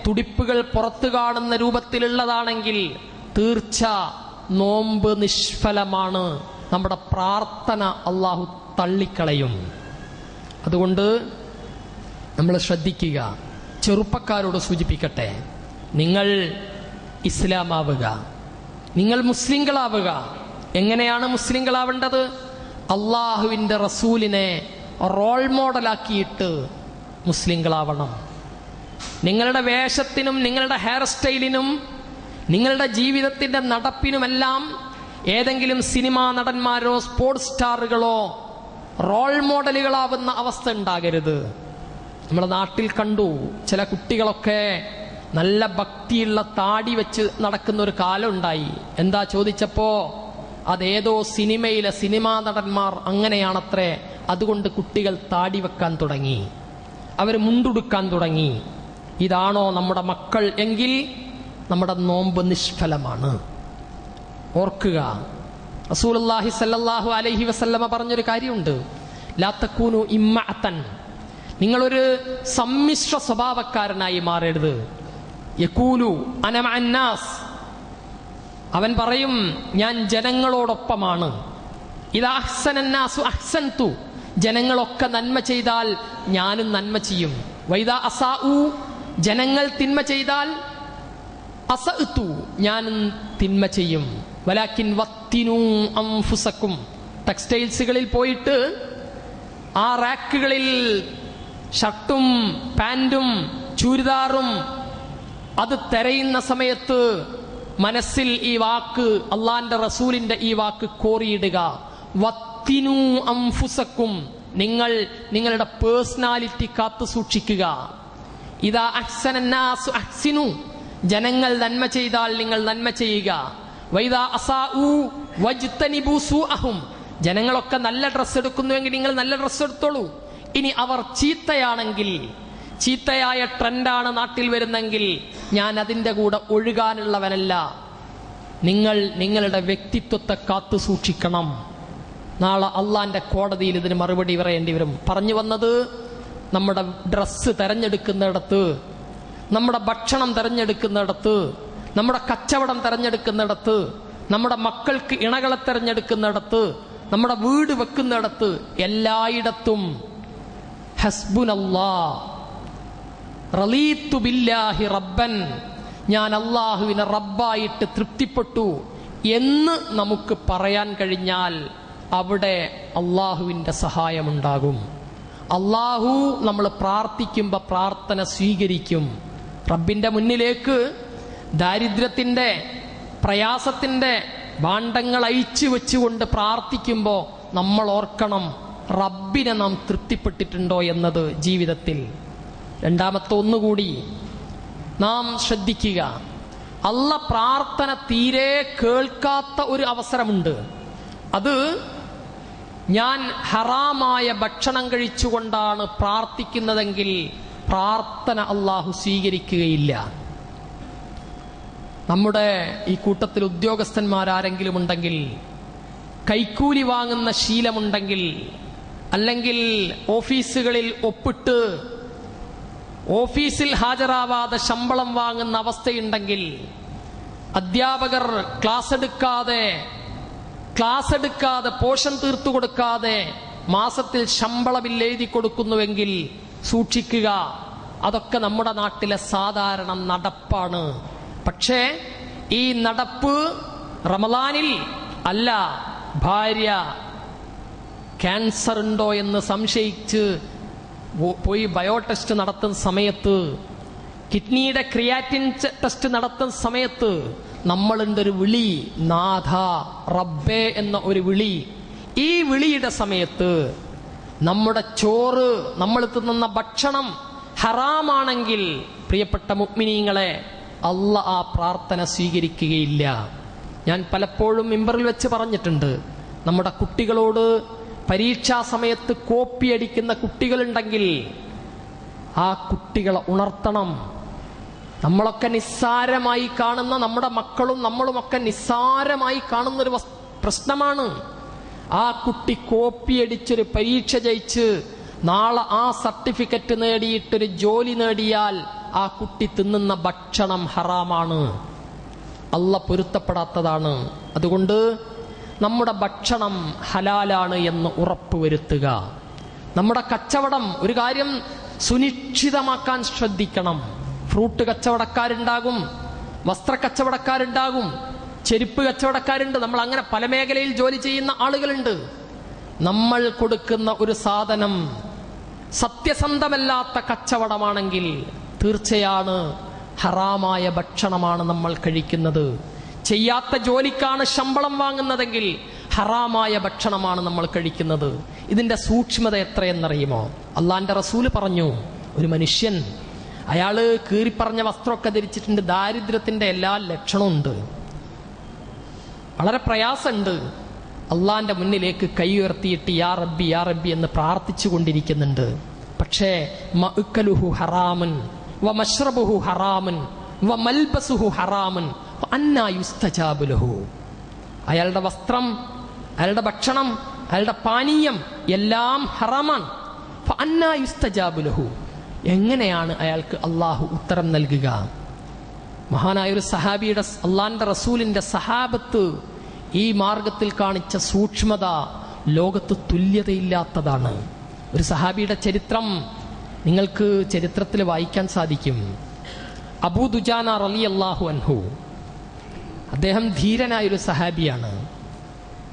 തുടിപ്പുകൾ പുറത്തു കാണുന്ന രൂപത്തിലുള്ളതാണെങ്കിൽ തീർച്ച നോമ്പ് നിഷ്ഫലമാണ്. നമ്മുടെ പ്രാർത്ഥന അള്ളാഹു തള്ളിക്കളയും. അതുകൊണ്ട് നമ്മൾ ശ്രദ്ധിക്കുക. ചെറുപ്പക്കാരോട് സൂചിപ്പിക്കട്ടെ, നിങ്ങൾ ഇസ്ലാമാവുക, നിങ്ങൾ മുസ്ലിങ്ങളാവുക. എങ്ങനെയാണ് മുസ്ലിങ്ങളാവേണ്ടത്? അള്ളാഹുവിൻ്റെ റസൂലിനെ റോൾ മോഡലാക്കിയിട്ട് മുസ്ലിങ്ങളാവണം. നിങ്ങളുടെ വേഷത്തിനും നിങ്ങളുടെ ഹെയർ സ്റ്റൈലിനും നിങ്ങളുടെ ജീവിതത്തിൻ്റെ നടപ്പിനുമെല്ലാം ഏതെങ്കിലും സിനിമാ നടന്മാരോ സ്പോർട്സ് സ്റ്റാറുകളോ റോൾ മോഡലുകളാവുന്ന അവസ്ഥ ഉണ്ടാകരുത്. നമ്മുടെ നാട്ടിൽ കണ്ടു ചില കുട്ടികളൊക്കെ നല്ല ഭക്തിയുള്ള താടി വെച്ച് നടക്കുന്ന ഒരു കാലം ഉണ്ടായി. എന്താ ചോദിച്ചപ്പോ അതേതോ സിനിമയിലെ സിനിമാ നടന്മാർ അങ്ങനെയാണത്രേ, അതുകൊണ്ട് കുട്ടികൾ താടി വെക്കാൻ തുടങ്ങി, അവർ മുണ്ടുടുക്കാൻ തുടങ്ങി. ഇതാണോ നമ്മുടെ മക്കൾ എങ്കിൽ നമ്മുടെ നോമ്പ് നിഷ്ഫലമാണ്. ഓർക്കുക, റസൂലുള്ളാഹി സ്വല്ലല്ലാഹു അലൈഹി വസല്ലമ പറഞ്ഞൊരു കാര്യമുണ്ട്, ലാ തകൂനു ഇമ്മഅതൻ, നിങ്ങളൊരു സമ്മിശ്ര സ്വഭാവക്കാരനായി മാറരുത്. യഖൂലു അന മഅന്നാസ്, അവൻ പറയും ഞാൻ ജനങ്ങളോടൊപ്പമാണ്. ഇദാ അഹ്സനന്നാസു അഹ്സൻതു, ജനങ്ങളൊക്കെ നന്മ ചെയ്താൽ ഞാനും നന്മ ചെയ്യും. വൈദാ അസാഉ, ജനങ്ങൾ തിന്മ ചെയ്താൽ അസഅ്തു, ഞാനും തിന്മ ചെയ്യും. വലാകിൻ വത്തിനു അൻഫുസക്കും, ടെക്സ്റ്റൈൽസുകളിൽ പോയിട്ട് ആ റാക്കുകളിൽ ഷർട്ടും പാൻറ്റും ചൂരിദാറും അത് തിരയുന്ന സമയത്ത് മനസ്സിൽ ഈ വാക്ക്, അള്ളാന്റെ റസൂലിന്റെ ഈ വാക്ക് കോറിയിടുക, വത്തിനു അൻഫുസക്കും, നിങ്ങൾ നിങ്ങളുടെ പേഴ്സണാലിറ്റി കാത്തു സൂക്ഷിക്കുക. ഇദാ അഹ്സനന്നാസു അഹ്സിനു, ജനങ്ങൾ നന്മ ചെയ്താൽ നിങ്ങൾ നന്മ ചെയ്യുക. വൈദാ അസാഉ വജ്തനിബു സൂഅഹും, ജനങ്ങളൊക്കെ നല്ല ഡ്രസ്സ് എടുക്കുന്നുവെങ്കിൽ നിങ്ങൾ നല്ല ഡ്രസ്സ് എടുത്തോളൂ. ഇനി അവർ ചീത്തയാണെങ്കിൽ, ചീത്തയായ ട്രെൻഡാണ് നാട്ടിൽ വരുന്നെങ്കിൽ ഞാൻ അതിൻ്റെ കൂടെ ഒഴുകാനുള്ളവനല്ല. നിങ്ങൾ നിങ്ങളുടെ വ്യക്തിത്വത്തെ കാത്തു സൂക്ഷിക്കണം. നാളെ അള്ളാന്റെ കോടതിയിൽ ഇതിന് മറുപടി പറയേണ്ടി വരും. പറഞ്ഞു വന്നത്, നമ്മുടെ ഡ്രസ്സ് തെരഞ്ഞെടുക്കുന്നിടത്ത്, നമ്മുടെ ഭക്ഷണം തെരഞ്ഞെടുക്കുന്നിടത്ത്, നമ്മുടെ കച്ചവടം തെരഞ്ഞെടുക്കുന്നിടത്ത്, നമ്മുടെ മക്കൾക്ക് ഇണകളെ തെരഞ്ഞെടുക്കുന്നിടത്ത്, നമ്മുടെ വീട് വെക്കുന്നിടത്ത് എല്ലായിടത്തും ഹസ്ബുനല്ലാഹ് റളീതു ബില്ലാഹി റബ്ബൻ, ഞാൻ അള്ളാഹുവിനെ റബ്ബായിട്ട് തൃപ്തിപ്പെട്ടു എന്ന് നമുക്ക് പറയാൻ കഴിഞ്ഞാൽ അവിടെ അള്ളാഹുവിൻ്റെ സഹായമുണ്ടാകും. അള്ളാഹു നമ്മൾ പ്രാർത്ഥിക്കുമ്പോൾ പ്രാർത്ഥന സ്വീകരിക്കും. റബ്ബിൻ്റെ മുന്നിലേക്ക് ദാരിദ്ര്യത്തിൻ്റെ പ്രയാസത്തിൻ്റെ ഭാണ്ഡങ്ങൾ അയച്ചു വെച്ചുകൊണ്ട് പ്രാർത്ഥിക്കുമ്പോൾ നമ്മൾ ഓർക്കണം, റബ്ബിനെ നാം തൃപ്തിപ്പെട്ടിട്ടുണ്ടോ എന്നത് ജീവിതത്തിൽ. രണ്ടാമത്തെ ഒന്നുകൂടി നാം ശ്രദ്ധിക്കുക, അല്ലാഹ് പ്രാർത്ഥന തീരെ കേൾക്കാത്ത ഒരു അവസരമുണ്ട്. അത് ഞാൻ ഹറാമായ ഭക്ഷണം കഴിച്ചുകൊണ്ടാണ് പ്രാർത്ഥിക്കുന്നതെങ്കിൽ പ്രാർത്ഥന അള്ളാഹു സ്വീകരിക്കുകയില്ല. നമ്മുടെ ഈ കൂട്ടത്തിൽ ഉദ്യോഗസ്ഥന്മാരാരെങ്കിലും ഉണ്ടെങ്കിൽ, കൈക്കൂലി വാങ്ങുന്ന ശീലമുണ്ടെങ്കിൽ, അല്ലെങ്കിൽ ഓഫീസുകളിൽ ഒപ്പിട്ട് ഓഫീസിൽ ഹാജരാവാതെ ശമ്പളം വാങ്ങുന്ന അവസ്ഥയുണ്ടെങ്കിൽ, അധ്യാപകർ ക്ലാസ് എടുക്കാതെ പോഷൻ തീർത്തു കൊടുക്കാതെ മാസത്തിൽ ശമ്പള ബില്ല് എഴുതി കൊടുക്കുന്നുവെങ്കിൽ സൂക്ഷിക്കുക. അതൊക്കെ നമ്മുടെ നാട്ടിലെ സാധാരണ നടപ്പാണ്. പക്ഷേ ഈ നടപ്പ് റമദാനിൽ അല്ല. ഭാര്യ ക്യാൻസർ ഉണ്ടോ എന്ന് സംശയിച്ച് പോയി ബയോടെസ്റ്റ് നടത്തുന്ന സമയത്ത്, കിഡ്നിയുടെ ക്രിയാറ്റിൻ ടെസ്റ്റ് നടത്തുന്ന സമയത്ത് നമ്മളുണ്ട് ഒരു വിളി, നാഥ റബ്ബേ എന്ന ഒരു വിളി. ഈ വിളിയുടെ സമയത്ത് നമ്മുടെ ചോറ്, നമ്മൾ തിന്നുന്ന ഭക്ഷണം ഹറാമാണെങ്കിൽ പ്രിയപ്പെട്ട മുഅ്മിനീങ്ങളെ, അല്ലാഹ് ആ പ്രാർത്ഥന സ്വീകരിക്കുകയില്ല. ഞാൻ പലപ്പോഴും മിമ്പറിൽ വെച്ച് പറഞ്ഞിട്ടുണ്ട്, നമ്മുടെ കുട്ടികളോട് പരീക്ഷാ സമയത്ത് കോപ്പി അടിക്കുന്ന കുട്ടികളുണ്ടെങ്കിൽ ആ കുട്ടികളെ ഉണർത്തണം. നമ്മളൊക്കെ നിസ്സാരമായി കാണുന്ന, നമ്മുടെ മക്കളും നമ്മളുമൊക്കെ നിസ്സാരമായി കാണുന്നൊരു പ്രശ്നമാണ്. ആ കുട്ടി കോപ്പി അടിച്ചൊരു പരീക്ഷ ജയിച്ച് നാളെ ആ സർട്ടിഫിക്കറ്റ് നേടിയിട്ടൊരു ജോലി നേടിയാൽ ആ കുട്ടി തിന്നുന്ന ഭക്ഷണം ഹറാമാണ്, അല്ലാഹ് പൊരുത്തപ്പെടാത്തതാണ്. അതുകൊണ്ട് നമ്മുടെ ഭക്ഷണം ഹലാലാണ് എന്ന് ഉറപ്പുവരുത്തുക. നമ്മുടെ കച്ചവടം ഒരു കാര്യം സുനിശ്ചിതമാക്കാൻ ശ്രദ്ധിക്കണം. ഫ്രൂട്ട് കച്ചവടക്കാരുണ്ടാകും, വസ്ത്ര കച്ചവടക്കാരുണ്ടാകും, ചെരുപ്പ് കച്ചവടക്കാരുണ്ട്, നമ്മൾ അങ്ങനെ പല മേഖലയിൽ ജോലി ചെയ്യുന്ന ആളുകളുണ്ട്. നമ്മൾ കൊടുക്കുന്ന ഒരു സാധനം സത്യസന്ധമല്ലാത്ത കച്ചവടമാണെങ്കിൽ തീർച്ചയാണ് ഹറാമായ ഭക്ഷണമാണ് നമ്മൾ കഴിക്കുന്നത്. ചെയ്യാത്ത ജോലിക്കാണ് ശമ്പളം വാങ്ങുന്നതെങ്കിൽ ഹറാമായ ഭക്ഷണമാണ് നമ്മൾ കഴിക്കുന്നത്. ഇതിന്റെ സൂക്ഷ്മത എത്രയെന്നറിയുമോ? അള്ളാന്റെ റസൂല് പറഞ്ഞു, ഒരു മനുഷ്യൻ അയാള് കീറിപ്പറഞ്ഞ വസ്ത്രമൊക്കെ ധരിച്ചിട്ടുണ്ട്, ദാരിദ്ര്യത്തിന്റെ എല്ലാ ലക്ഷണവും ഉണ്ട്, വളരെ പ്രയാസമുണ്ട്, അള്ളാന്റെ മുന്നിലേക്ക് കൈ ഉയർത്തിയിട്ട് യാ റബ്ബി യാ റബ്ബി എന്ന് പ്രാർത്ഥിച്ചു കൊണ്ടിരിക്കുന്നുണ്ട്. പക്ഷേ മഅ്കലുഹു ഹറാമുൻ വ മശ്റബുഹു ഹറാമുൻ വ മൽബസുഹു ഹറാമുൻ അന്നാ യുസ്തജാബു ലഹു. അയാളുടെ വസ്ത്രം, അയാളുടെ ഭക്ഷണം, അയാളുടെ പാനീയം എല്ലാം ഹറാമാണ്. അന്നാ യുസ്തജാബു ലഹു. എങ്ങനെയാണ് അയാൾക്ക് അള്ളാഹു ഉത്തരം നൽകുക? മഹാനായൊരു സഹാബിയുടെ, അള്ളാന്റെ റസൂലിന്റെ സഹാബത്ത് ഈ മാർഗത്തിൽ കാണിച്ച സൂക്ഷ്മത ലോകത്ത് തുല്യതയില്ലാത്തതാണ്. ഒരു സഹാബിയുടെ ചരിത്രം നിങ്ങൾക്ക് ചരിത്രത്തിൽ വായിക്കാൻ സാധിക്കും. അബൂ ദുജാന റളിയല്ലാഹു അൻഹു, അദ്ദേഹം ധീരനായൊരു സഹാബിയാണ്.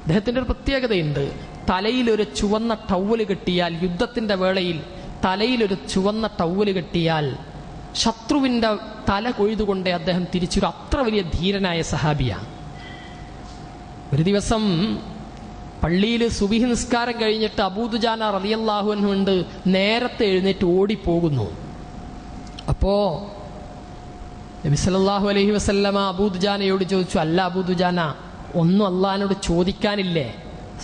അദ്ദേഹത്തിന്റെ ഒരു പ്രത്യേകതയുണ്ട്. തലയിലൊരു ചുവന്ന ടവല് കെട്ടിയാൽ, യുദ്ധത്തിന്റെ വേളയിൽ തലയിലൊരു ചുവന്ന ടവല് കെട്ടിയാൽ ശത്രുവിന്റെ തല കൊയ്തുകൊണ്ടേ അദ്ദേഹം തിരിച്ചൊരു അത്ര വലിയ ധീരനായ സഹാബിയാണ്. ഒരു ദിവസം പള്ളിയിൽ സുബിഹി നിസ്കാരം കഴിഞ്ഞിട്ട് അബൂ ദുജാന റളിയല്ലാഹു അൻഹു ഉണ്ട് നേരത്തെ എഴുന്നേറ്റ് ഓടിപ്പോകുന്നു. അപ്പോ നബി സല്ലല്ലാഹു അലൈഹി വസല്ലമ അബൂ ദുജാനയോട് ചോദിച്ചു, അല്ല അബൂ ദുജാന, ഒന്നും അള്ളാഹിനോട് ചോദിക്കാനില്ലേ?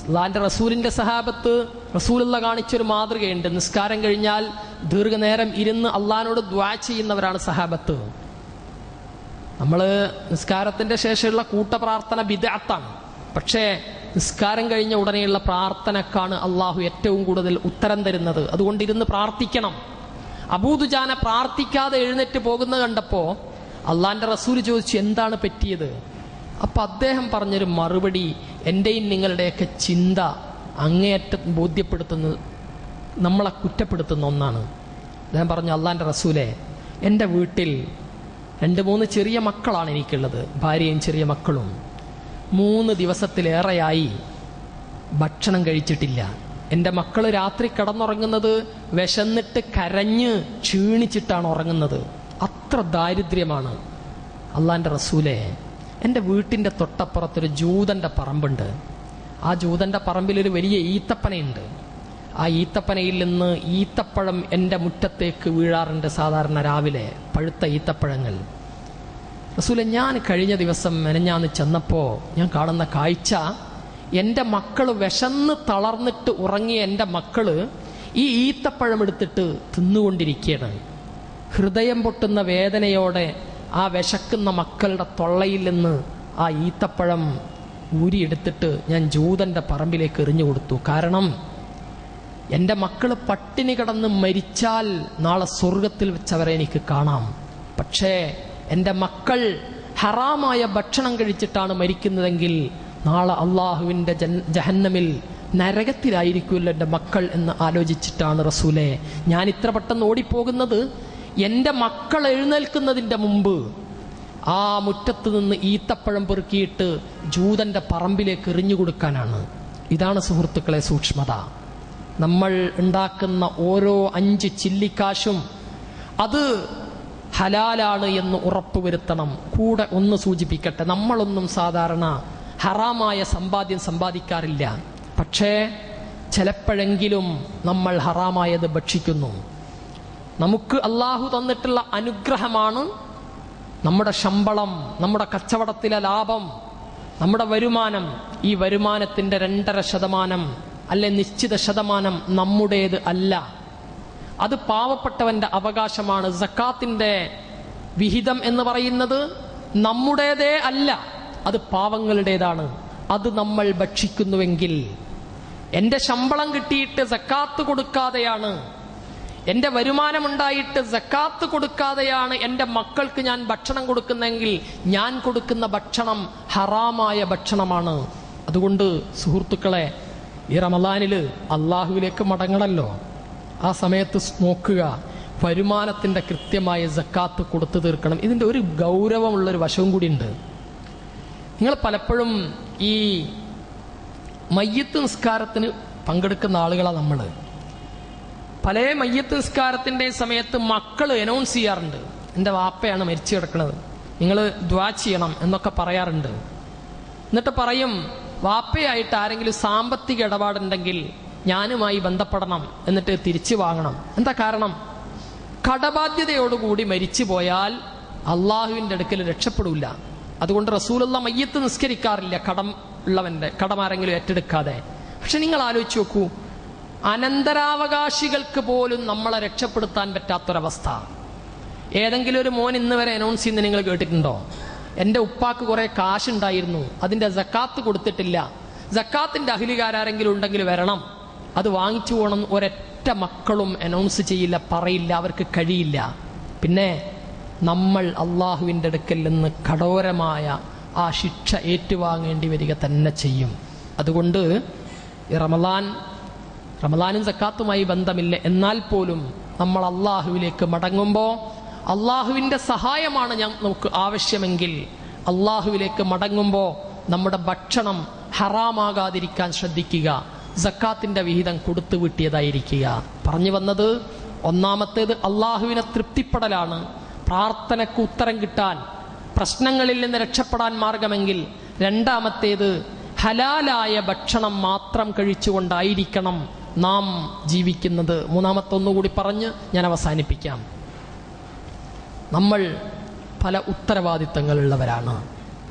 അള്ളാഹിന്റെ റസൂലിന്റെ സഹാബത്ത് റസൂലുള്ള കാണിച്ചൊരു മാതൃകയുണ്ട്. നിസ്കാരം കഴിഞ്ഞാൽ ദീർഘനേരം ഇരുന്ന് അള്ളാഹിനോട് ദുആ ചെയ്യുന്നവരാണ് സഹാബത്ത്. നമ്മള് നിസ്കാരത്തിന്റെ ശേഷമുള്ള കൂട്ടപ്രാർത്ഥന ബിദ്അത്താണ്. പക്ഷേ നിസ്കാരം കഴിഞ്ഞ ഉടനെയുള്ള പ്രാർത്ഥനക്കാണ് അള്ളാഹു ഏറ്റവും കൂടുതൽ ഉത്തരം തരുന്നത്. അതുകൊണ്ട് ഇരുന്ന് പ്രാർത്ഥിക്കണം. അബൂ ദുജാന പ്രാർത്ഥിക്കാതെ എഴുന്നേറ്റ് പോകുന്നത് കണ്ടപ്പോ അള്ളാന്റെ റസൂല് ചോദിച്ചു, എന്താണ് പറ്റിയത്? അപ്പൊ അദ്ദേഹം പറഞ്ഞൊരു മറുപടി എന്റെയും നിങ്ങളുടെയൊക്കെ ചിന്ത അങ്ങേയറ്റം ബോധ്യപ്പെടുത്തുന്നത്, നമ്മളെ കുറ്റപ്പെടുത്തുന്ന ഒന്നാണ്. അദ്ദേഹം പറഞ്ഞു, അള്ളാന്റെ റസൂലെ, എൻ്റെ വീട്ടിൽ 2-3 ചെറിയ മക്കളാണ് എനിക്കുള്ളത്, ഭാര്യയും ചെറിയ മക്കളും. 3 ദിവസത്തിലേറെയായി ഭക്ഷണം കഴിച്ചിട്ടില്ല. എൻ്റെ മക്കൾ രാത്രി കിടന്നുറങ്ങുന്നത് വിശന്നിട്ട് കരഞ്ഞ് ക്ഷീണിച്ചിട്ടാണ് ഉറങ്ങുന്നത്. അത്ര ദാരിദ്ര്യമാണ്. അള്ളാന്റെ റസൂലെ, എൻ്റെ വീട്ടിൻ്റെ തൊട്ടപ്പുറത്തൊരു ജൂതന്റെ പറമ്പുണ്ട്. ആ ജൂതന്റെ പറമ്പിൽ ഒരു വലിയ ഈത്തപ്പനയുണ്ട്. ആ ഈത്തപ്പനയിൽ നിന്ന് ഈത്തപ്പഴം എൻ്റെ മുറ്റത്തേക്ക് വീഴാറുണ്ട് സാധാരണ രാവിലെ, പഴുത്ത ഈത്തപ്പഴങ്ങൾ. റസൂലെ, ഞാൻ കഴിഞ്ഞ ദിവസം മെനഞ്ഞാന്ന് ചെന്നപ്പോ ഞാൻ കാണുന്ന കാഴ്ച, എൻ്റെ മക്കള് വിശന്ന് തളർന്നിട്ട് ഉറങ്ങിയ എൻ്റെ മക്കള് ഈ ഈത്തപ്പഴം എടുത്തിട്ട് തിന്നുകൊണ്ടിരിക്കുകയാണ്. ഹൃദയം പൊട്ടുന്ന വേദനയോടെ ആ വിശക്കുന്ന മക്കളുടെ തൊള്ളയിൽ നിന്ന് ആ ഈത്തപ്പഴം ഊരിയെടുത്തിട്ട് ഞാൻ ജൂതന്റെ പറമ്പിലേക്ക് എറിഞ്ഞു കൊടുത്തു. കാരണം എൻ്റെ മക്കള് പട്ടിണി കിടന്ന് മരിച്ചാൽ നാളെ സ്വർഗത്തിൽ വെച്ചവരെ എനിക്ക് കാണാം. പക്ഷേ എൻ്റെ മക്കൾ ഹറാമായ ഭക്ഷണം കഴിച്ചിട്ടാണ് മരിക്കുന്നതെങ്കിൽ നാളെ അള്ളാഹുവിൻ്റെ ജഹന്നമിൽ നരകത്തിലായിരിക്കുമല്ലോ എൻ്റെ മക്കൾ എന്ന് ആലോചിച്ചിട്ടാണ് റസൂലെ ഞാൻ ഇത്ര പെട്ടെന്ന് ഓടിപ്പോകുന്നത്. എൻ്റെ മക്കൾ എഴുന്നേൽക്കുന്നതിൻ്റെ മുമ്പ് ആ മുറ്റത്ത് നിന്ന് ഈത്തപ്പഴം പെറുക്കിയിട്ട് ജൂതന്റെ പറമ്പിലേക്ക് എറിഞ്ഞു കൊടുക്കാനാണ്. ഇതാണ് സുഹൃത്തുക്കളെ സൂക്ഷ്മത. നമ്മൾ ഉണ്ടാക്കുന്ന ഓരോ 5 ചില്ലിക്കാശും അത് ഹലാലാണ് എന്ന് ഉറപ്പുവരുത്തണം. കൂടെ ഒന്ന് സൂചിപ്പിക്കട്ടെ, നമ്മളൊന്നും സാധാരണ ഹറാമായ സമ്പാദ്യം സമ്പാദിക്കാറില്ല. പക്ഷേ ചിലപ്പോഴെങ്കിലും നമ്മൾ ഹറാമായത് ഭക്ഷിക്കുന്നു. നമുക്ക് അള്ളാഹു തന്നിട്ടുള്ള അനുഗ്രഹമാണ് നമ്മുടെ ശമ്പളം, നമ്മുടെ കച്ചവടത്തിലെ ലാഭം, നമ്മുടെ വരുമാനം. ഈ വരുമാനത്തിന്റെ 2.5% അല്ലെ നിശ്ചിത ശതമാനം നമ്മുടേത് അല്ല, അത് പാവപ്പെട്ടവന്റെ അവകാശമാണ്. സക്കാത്തിന്റെ വിഹിതം എന്ന് പറയുന്നത് നമ്മുടേതേ അല്ല, അത് പാവങ്ങളുടേതാണ്. അത് നമ്മൾ ഭക്ഷിക്കുന്നുവെങ്കിൽ, എന്റെ ശമ്പളം കിട്ടിയിട്ട് സക്കാത്ത് കൊടുക്കാതെയാണ്, എന്റെ വരുമാനമുണ്ടായിട്ട് സക്കാത്ത് കൊടുക്കാതെയാണ് എൻ്റെ മക്കൾക്ക് ഞാൻ ഭക്ഷണം കൊടുക്കുന്നെങ്കിൽ ഞാൻ കൊടുക്കുന്ന ഭക്ഷണം ഹറാമായ ഭക്ഷണമാണ്. അതുകൊണ്ട് സുഹൃത്തുക്കളെ, ഈ റമദാനിൽ അള്ളാഹുവിലേക്ക് മടങ്ങണമല്ലോ. ആ സമയത്ത് നോക്കുക, വരുമാനത്തിന്റെ കൃത്യമായ സക്കാത്ത് കൊടുത്തു തീർക്കണം. ഇതിന്റെ ഒരു ഗൗരവമുള്ളൊരു വശവും കൂടി ഉണ്ട്. നിങ്ങൾ പലപ്പോഴും ഈ മയ്യത്ത് നിസ്കാരത്തിന് പങ്കെടുക്കുന്ന ആളുകളാണ് നമ്മൾ. പല മയ്യത്ത് നിസ്കാരത്തിൻ്റെ സമയത്ത് മക്കൾ അനൗൺസ് ചെയ്യാറുണ്ട്, എൻ്റെ വാപ്പയാണ് മരിച്ചു കിടക്കുന്നത്, നിങ്ങൾ ദ്വാ ചെയ്യണം എന്നൊക്കെ പറയാറുണ്ട്. എന്നിട്ട് പറയും, വാപ്പയായിട്ട് ആരെങ്കിലും സാമ്പത്തിക ഇടപാടുണ്ടെങ്കിൽ ഞാനുമായി ബന്ധപ്പെടണം, എന്നിട്ട് തിരിച്ചു വാങ്ങണം. എന്താ കാരണം? കടബാധ്യതയോടുകൂടി മരിച്ചു പോയാൽ അള്ളാഹുവിൻ്റെ അടുക്കൽ രക്ഷപ്പെടില്ല. അതുകൊണ്ട് റസൂലുള്ള മയ്യത്ത് നിസ്കരിക്കാറില്ല കടമാരെങ്കിലും ഏറ്റെടുക്കാതെ. പക്ഷെ നിങ്ങൾ ആലോചിച്ച് നോക്കൂ, അനന്തരാവകാശികൾക്ക് പോലും നമ്മളെ രക്ഷപ്പെടുത്താൻ പറ്റാത്തൊരവസ്ഥ. ഏതെങ്കിലും ഒരു മോൻ ഇന്ന് വരെ അനൗൺസ് ചെയ്യുന്നത് നിങ്ങൾ കേട്ടിട്ടുണ്ടോ? എൻ്റെ ഉപ്പാക്ക് കുറെ കാശുണ്ടായിരുന്നു, അതിൻ്റെ സക്കാത്ത് കൊടുത്തിട്ടില്ല, സക്കാത്തിൻ്റെ അഹ്ലികാരെങ്കിലും ഉണ്ടെങ്കിൽ വരണം, അത് വാങ്ങിച്ചു പോകണം. ഒരൊറ്റ മക്കളും അനൗൺസ് ചെയ്യില്ല, പറയില്ല, അവർക്ക് കഴിയില്ല. പിന്നെ നമ്മൾ അള്ളാഹുവിൻ്റെ അടുക്കൽ നിന്ന് കഠോരമായ ആ ശിക്ഷ ഏറ്റുവാങ്ങേണ്ടി വരിക തന്നെ ചെയ്യും. അതുകൊണ്ട് റമദാനും സക്കാത്തുമായി ബന്ധമില്ല, എന്നാൽ പോലും നമ്മൾ അള്ളാഹുവിലേക്ക് മടങ്ങുമ്പോൾ അള്ളാഹുവിൻ്റെ സഹായമാണ് നമുക്ക് ആവശ്യമെങ്കിൽ അള്ളാഹുവിലേക്ക് മടങ്ങുമ്പോൾ നമ്മുടെ ഭക്ഷണം ഹറാമാകാതിരിക്കാൻ ശ്രദ്ധിക്കുക, സക്കാത്തിൻ്റെ വിഹിതം കൊടുത്തു വിട്ടിയതായിരിക്കുക. പറഞ്ഞു വന്നത്, ഒന്നാമത്തേത് അള്ളാഹുവിനെ തൃപ്തിപ്പെടലാണ്, പ്രാർത്ഥനയ്ക്ക് ഉത്തരം കിട്ടാൻ, പ്രശ്നങ്ങളിൽ നിന്ന് രക്ഷപ്പെടാൻ മാർഗമെങ്കിൽ. രണ്ടാമത്തേത് ഹലാലായ ഭക്ഷണം മാത്രം കഴിച്ചുകൊണ്ടായിരിക്കണം നാം ജീവിക്കുന്നത്. മൂന്നാമത്തെ ഒന്നുകൂടി പറഞ്ഞ് ഞാൻ അവസാനിപ്പിക്കാം. നമ്മൾ പല ഉത്തരവാദിത്തങ്ങളുള്ളവരാണ്,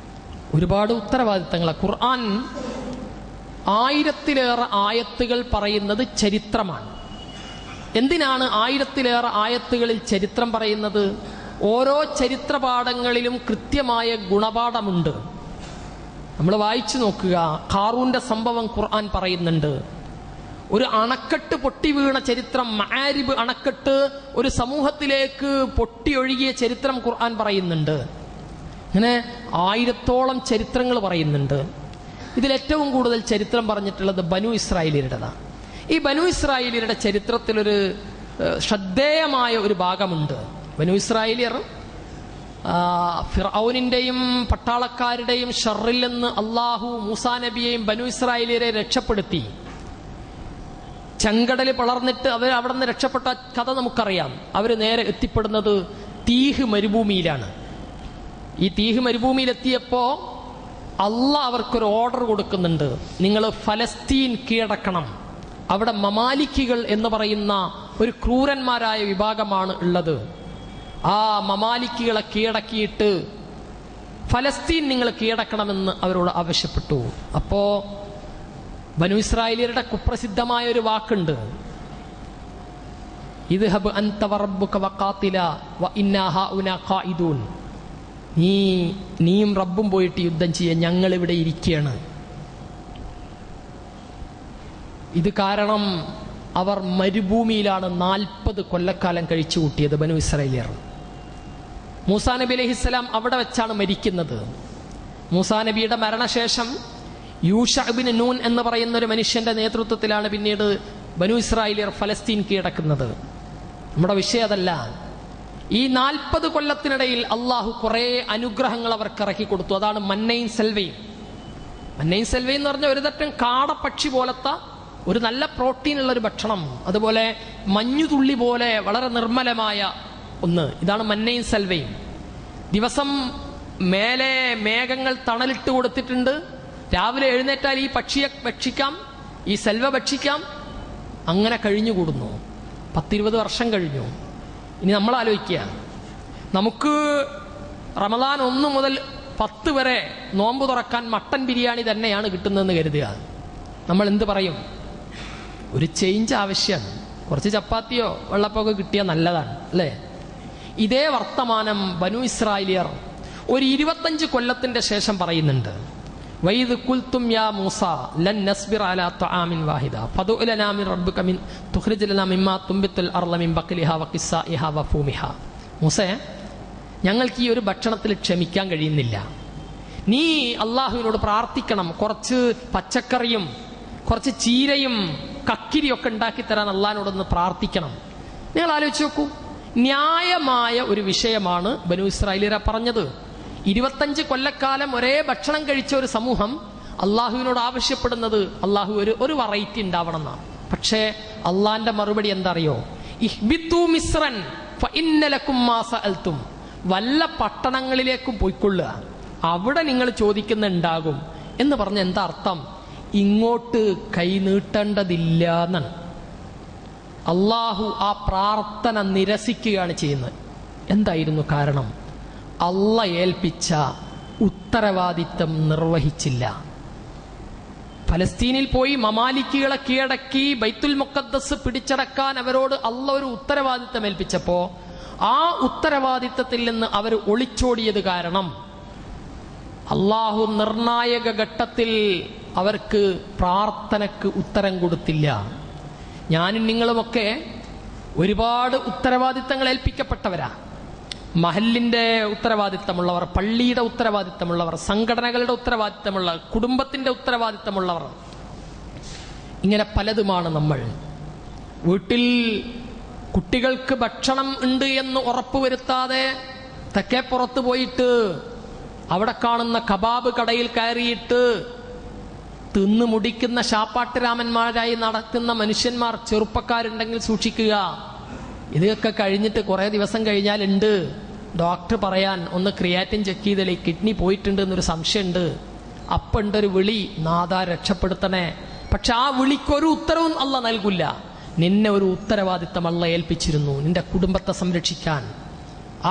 ഒരുപാട് ഉത്തരവാദിത്തങ്ങൾ. ഖുർആൻ 1000-ലേറെ ആയത്തുകൾ പറയുന്നത് ചരിത്രമാണ്. എന്തിനാണ് 1000-ലേറെ ആയത്തുകളിൽ ചരിത്രം പറയുന്നത്? ഓരോ ചരിത്രപാഠങ്ങളിലും കൃത്യമായ ഗുണപാഠമുണ്ട്. നമ്മൾ വായിച്ചു നോക്കുക, ഖാറൂന്റെ സംഭവം ഖുർആൻ പറയുന്നുണ്ട്. ഒരു അണക്കെട്ട് പൊട്ടി വീണ ചരിത്രം, മആരിബ് അണക്കെട്ട് ഒരു സമൂഹത്തിലേക്ക് പൊട്ടിയൊഴുകിയ ചരിത്രം ഖുർആൻ പറയുന്നുണ്ട്. അങ്ങനെ 1000-ഓളം ചരിത്രങ്ങൾ പറയുന്നുണ്ട്. ഇതിലേറ്റവും കൂടുതൽ ചരിത്രം പറഞ്ഞിട്ടുള്ളത് ബനു ഇസ്രായേലിയരുടേതാണ്. ഈ ബനു ഇസ്രായേലിയരുടെ ചരിത്രത്തിലൊരു ശ്രദ്ധേയമായ ഒരു ഭാഗമുണ്ട്. ബനു ഇസ്രായേലിയർ ഫിർഔനിന്റെയും പട്ടാളക്കാരുടെയും ഷർറിൽ നിന്ന് അള്ളാഹു മൂസാ നബിയെയും ബനു ഇസ്രായേലിയരെ രക്ഷപ്പെടുത്തി. ചെങ്കടൽ പിളർന്നിട്ട് അവർ അവിടെ നിന്ന് രക്ഷപ്പെട്ട കഥ നമുക്കറിയാം. അവർ നേരെ എത്തിപ്പെടുന്നത് തീഹ് മരുഭൂമിയിലാണ്. ഈ തീഹ് മരുഭൂമിയിലെത്തിയപ്പോൾ അള്ളാഹ് അവർക്കൊരു ഓർഡർ കൊടുക്കുന്നുണ്ട്, നിങ്ങൾ ഫലസ്തീൻ കീഴടക്കണം. അവിടെ മമാലിക്കുകൾ എന്ന് പറയുന്ന ഒരു ക്രൂരന്മാരായ വിഭാഗമാണ് ഉള്ളത്. ആ മമാലിക്കുകളെ കീഴടക്കിയിട്ട് ഫലസ്തീൻ നിങ്ങൾ കീഴടക്കണമെന്ന് അവരോട് ആവശ്യപ്പെട്ടു. അപ്പോ ബനു ഇസ്രായേലിയരുടെ കുപ്രസിദ്ധമായ ഒരു വാക്കുണ്ട്, ഇദ്ഹബ് അൻത വറബ്ബുക വഖാതില വഇന്നാ ഹഉനാ ഖായിദൂൻ. നീയും റബ്ബും പോയിട്ട് യുദ്ധം ചെയ്യാൻ, ഞങ്ങൾ ഇവിടെ ഇരിക്കുകയാണ്. ഇത് കാരണം അവർ മരുഭൂമിയിലാണ് 40 കൊല്ലക്കാലം കഴിച്ചു കൂട്ടിയത് ബനു ഇസ്രായേലിയർ. മൂസാ നബി അലൈഹിസ്സലാം അവിടെ വെച്ചാണ് മരിക്കുന്നത്. മൂസാ നബിയുടെ മരണശേഷം യൂഷ ഇബ്നു നൂൻ എന്ന് പറയുന്ന ഒരു മനുഷ്യന്റെ നേതൃത്വത്തിലാണ് പിന്നീട് ബനു ഇസ്രായേലിയർ ഫലസ്തീൻ കീഴടക്കുന്നത്. നമ്മുടെ വിഷയം അതല്ല. ഈ 40 കൊല്ലത്തിനിടയിൽ അള്ളാഹു കുറേ അനുഗ്രഹങ്ങൾ അവർക്ക് ഇറക്കി കൊടുത്തു. അതാണ് മന്നയും സെൽവയും. മന്നയും സെൽവയും എന്ന് പറഞ്ഞാൽ ഒരു തരം കാടപ്പക്ഷി പോലത്തെ ഒരു നല്ല പ്രോട്ടീനുള്ള ഒരു ഭക്ഷണം, അതുപോലെ മഞ്ഞുതുള്ളി പോലെ വളരെ നിർമ്മലമായ ഒന്ന്. ഇതാണ് മന്നയും സെൽവയും. ദിവസം മേലെ മേഘങ്ങൾ തണലിട്ട് കൊടുത്തിട്ടുണ്ട്. രാവിലെ എഴുന്നേറ്റാൽ ഈ പക്ഷിയെ ഭക്ഷിക്കാം, ഈ സെൽവ ഭക്ഷിക്കാം. അങ്ങനെ കഴിഞ്ഞുകൂടുന്നു. 10-20 വർഷം കഴിഞ്ഞു. ഇനി നമ്മൾ ആലോചിക്കുക, നമുക്ക് റമദാൻ 1 മുതൽ 10 വരെ നോമ്പ് തുറക്കാൻ മട്ടൻ ബിരിയാണി തന്നെയാണ് കിട്ടുന്നതെന്ന് കരുതുക. നമ്മൾ എന്ത് പറയും? ഒരു ചേഞ്ച് ആവശ്യമാണ്. കുറച്ച് ചപ്പാത്തിയോ വെള്ളപ്പൊക്കെ കിട്ടിയാൽ നല്ലതാണ്, അല്ലേ? ഇതേ വർത്തമാനം ബനു ഇസ്രായേലിയർ ഒരു 25 കൊല്ലത്തിന്റെ ശേഷം പറയുന്നുണ്ട്. വൈദ് ഖുൽതും യാ മൂസ ലൻ നസ്ബിറ അലാ തആമിൻ വാഹിദ ഫദഉ ലനാ മിൻ റബ്ബിക മിൻ തുഖ്രിജ് ലനാ മിമ്മാ തുംബിത്തുൽ അർള മിൻ ബഖലിഹാ വഖിസ്സാഇഹാ വഫൂമിഹാ. മൂസേ, ഞങ്ങൾക്ക് ഈ ഒരു ഭക്ഷണത്തിൽ ക്ഷമിക്കാൻ കഴിയുന്നില്ല. നീ അള്ളാഹുവിനോട് പ്രാർത്ഥിക്കണം, കുറച്ച് പച്ചക്കറിയും കുറച്ച് ചീരയും കക്കിരിയൊക്കെ ഉണ്ടാക്കി തരാൻ അള്ളാഹിനോടൊന്ന് പ്രാർത്ഥിക്കണം. നിങ്ങൾ ആലോചിച്ച് നോക്കൂ, ന്യായമായ ഒരു വിഷയമാണ് ബനു ഇസ്രായേലിയർ പറഞ്ഞത്. 25 കൊല്ലക്കാലം ഒരേ ഭക്ഷണം കഴിച്ച ഒരു സമൂഹം അള്ളാഹുവിനോട് ആവശ്യപ്പെടുന്നത് അള്ളാഹു ഒരു വെറൈറ്റി ഉണ്ടാവണം എന്നാണ്. പക്ഷേ അള്ളാന്റെ മറുപടി എന്താ അറിയോ? ഇഹ്ബിത്തു മിസ്രൻ ഫഇന്ന ലക്കും മാ സഅൽതും. വല്ല പട്ടണങ്ങളിലേക്കും പോയിക്കൊള്ളുക, അവിടെ നിങ്ങൾ ചോദിക്കുന്നുണ്ടാകും എന്ന് പറഞ്ഞ എന്താ അർത്ഥം? ഇങ്ങോട്ട് കൈ നീട്ടേണ്ടതില്ല എന്നാണ്. അള്ളാഹു ആ പ്രാർത്ഥന നിരസിക്കുകയാണ് ചെയ്യുന്നത്. എന്തായിരുന്നു കാരണം? അള്ളാഹ് ഏൽപ്പിച്ച ഉത്തരവാദിത്തം നിർവഹിച്ചില്ല. ഫലസ്തീനിൽ പോയി മമാലിക്കുകളെ കീഴടക്കി ബൈത്തുൽ മുഖദ്ദസ് പിടിച്ചടക്കാൻ അവരോട് അള്ളാഹ് ഒരു ഉത്തരവാദിത്തം ഏൽപ്പിച്ചപ്പോ ആ ഉത്തരവാദിത്തത്തിൽ നിന്ന് അവർ ഒളിച്ചോടിയത് കാരണം അള്ളാഹു നിർണായക ഘട്ടത്തിൽ അവർക്ക് പ്രാർത്ഥനക്ക് ഉത്തരം കൊടുത്തില്ല. ഞാനും നിങ്ങളുമൊക്കെ ഒരുപാട് ഉത്തരവാദിത്തങ്ങൾ ഏൽപ്പിക്കപ്പെട്ടവരാ. മഹലിന്റെ ഉത്തരവാദിത്തമുള്ളവർ, പള്ളിയുടെ ഉത്തരവാദിത്തമുള്ളവർ, സംഘടനകളുടെ ഉത്തരവാദിത്തമുള്ളവർ, കുടുംബത്തിന്റെ ഉത്തരവാദിത്തമുള്ളവർ, ഇങ്ങനെ പലതുമാണ് നമ്മൾ. വീട്ടിൽ കുട്ടികൾക്ക് ഭക്ഷണം ഉണ്ട് എന്ന് ഉറപ്പുവരുത്താതെ തെക്കേ പുറത്ത് പോയിട്ട് അവിടെ കാണുന്ന കബാബ് കടയിൽ കയറിയിട്ട് തിന്നു മുടിക്കുന്ന ശാപ്പാട്ടുരാമന്മാരായി നടക്കുന്ന മനുഷ്യന്മാർ, ചെറുപ്പക്കാരുണ്ടെങ്കിൽ സൂക്ഷിക്കുക. ഇതൊക്കെ കഴിഞ്ഞിട്ട് കുറെ ദിവസം കഴിഞ്ഞാലുണ്ട് ഡോക്ടർ പറയാൻ ഒന്ന് ക്രിയാറ്റിൻ ചെക്ക് ചെയ്തല്ലേ കിഡ്നി പോയിട്ടുണ്ട് എന്നൊരു സംശയമുണ്ട്. അപ്പുണ്ടൊരു വിളി, നാദാ രക്ഷപ്പെടുത്തണേ. പക്ഷെ ആ വിളിക്കൊരു ഉത്തരവും അള്ളാഹ് നൽകില്ല. നിന്നെ ഒരു ഉത്തരവാദിത്തം അള്ളാഹ് ഏൽപ്പിച്ചിരുന്നു, നിന്റെ കുടുംബത്തെ സംരക്ഷിക്കാൻ.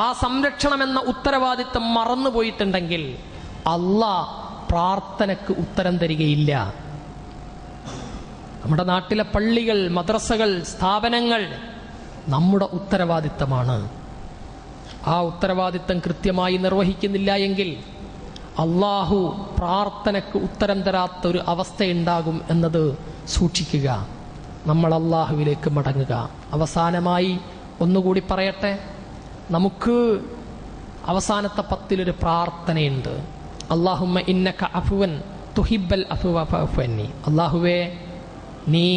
ആ സംരക്ഷണം എന്ന ഉത്തരവാദിത്തം മറന്നുപോയിട്ടുണ്ടെങ്കിൽ അള്ളാഹ് പ്രാർത്ഥനക്ക് ഉത്തരം തരികയില്ല. നമ്മുടെ നാട്ടിലെ പള്ളികൾ, മദ്രസകൾ, സ്ഥാപനങ്ങൾ നമ്മുടെ ഉത്തരവാദിത്തമാണ്. ആ ഉത്തരവാദിത്തം കൃത്യമായി നിർവഹിക്കുന്നില്ല എങ്കിൽ അള്ളാഹു പ്രാർത്ഥനക്ക് ഉത്തരം തരാത്ത ഒരു അവസ്ഥയുണ്ടാകും എന്നത് സൂക്ഷിക്കുക. നമ്മൾ അള്ളാഹുവിലേക്ക് മടങ്ങുക. അവസാനമായി ഒന്നുകൂടി പറയട്ടെ, നമുക്ക് അവസാനത്തെ 10 പ്രാർത്ഥനയുണ്ട്. അല്ലാഹുമ്മ ഇന്നക അഫുവൻ തുഹിബ്ബൽ അഫ്വ ഫഅഫു അന്നി. അല്ലാഹുവേ, നീ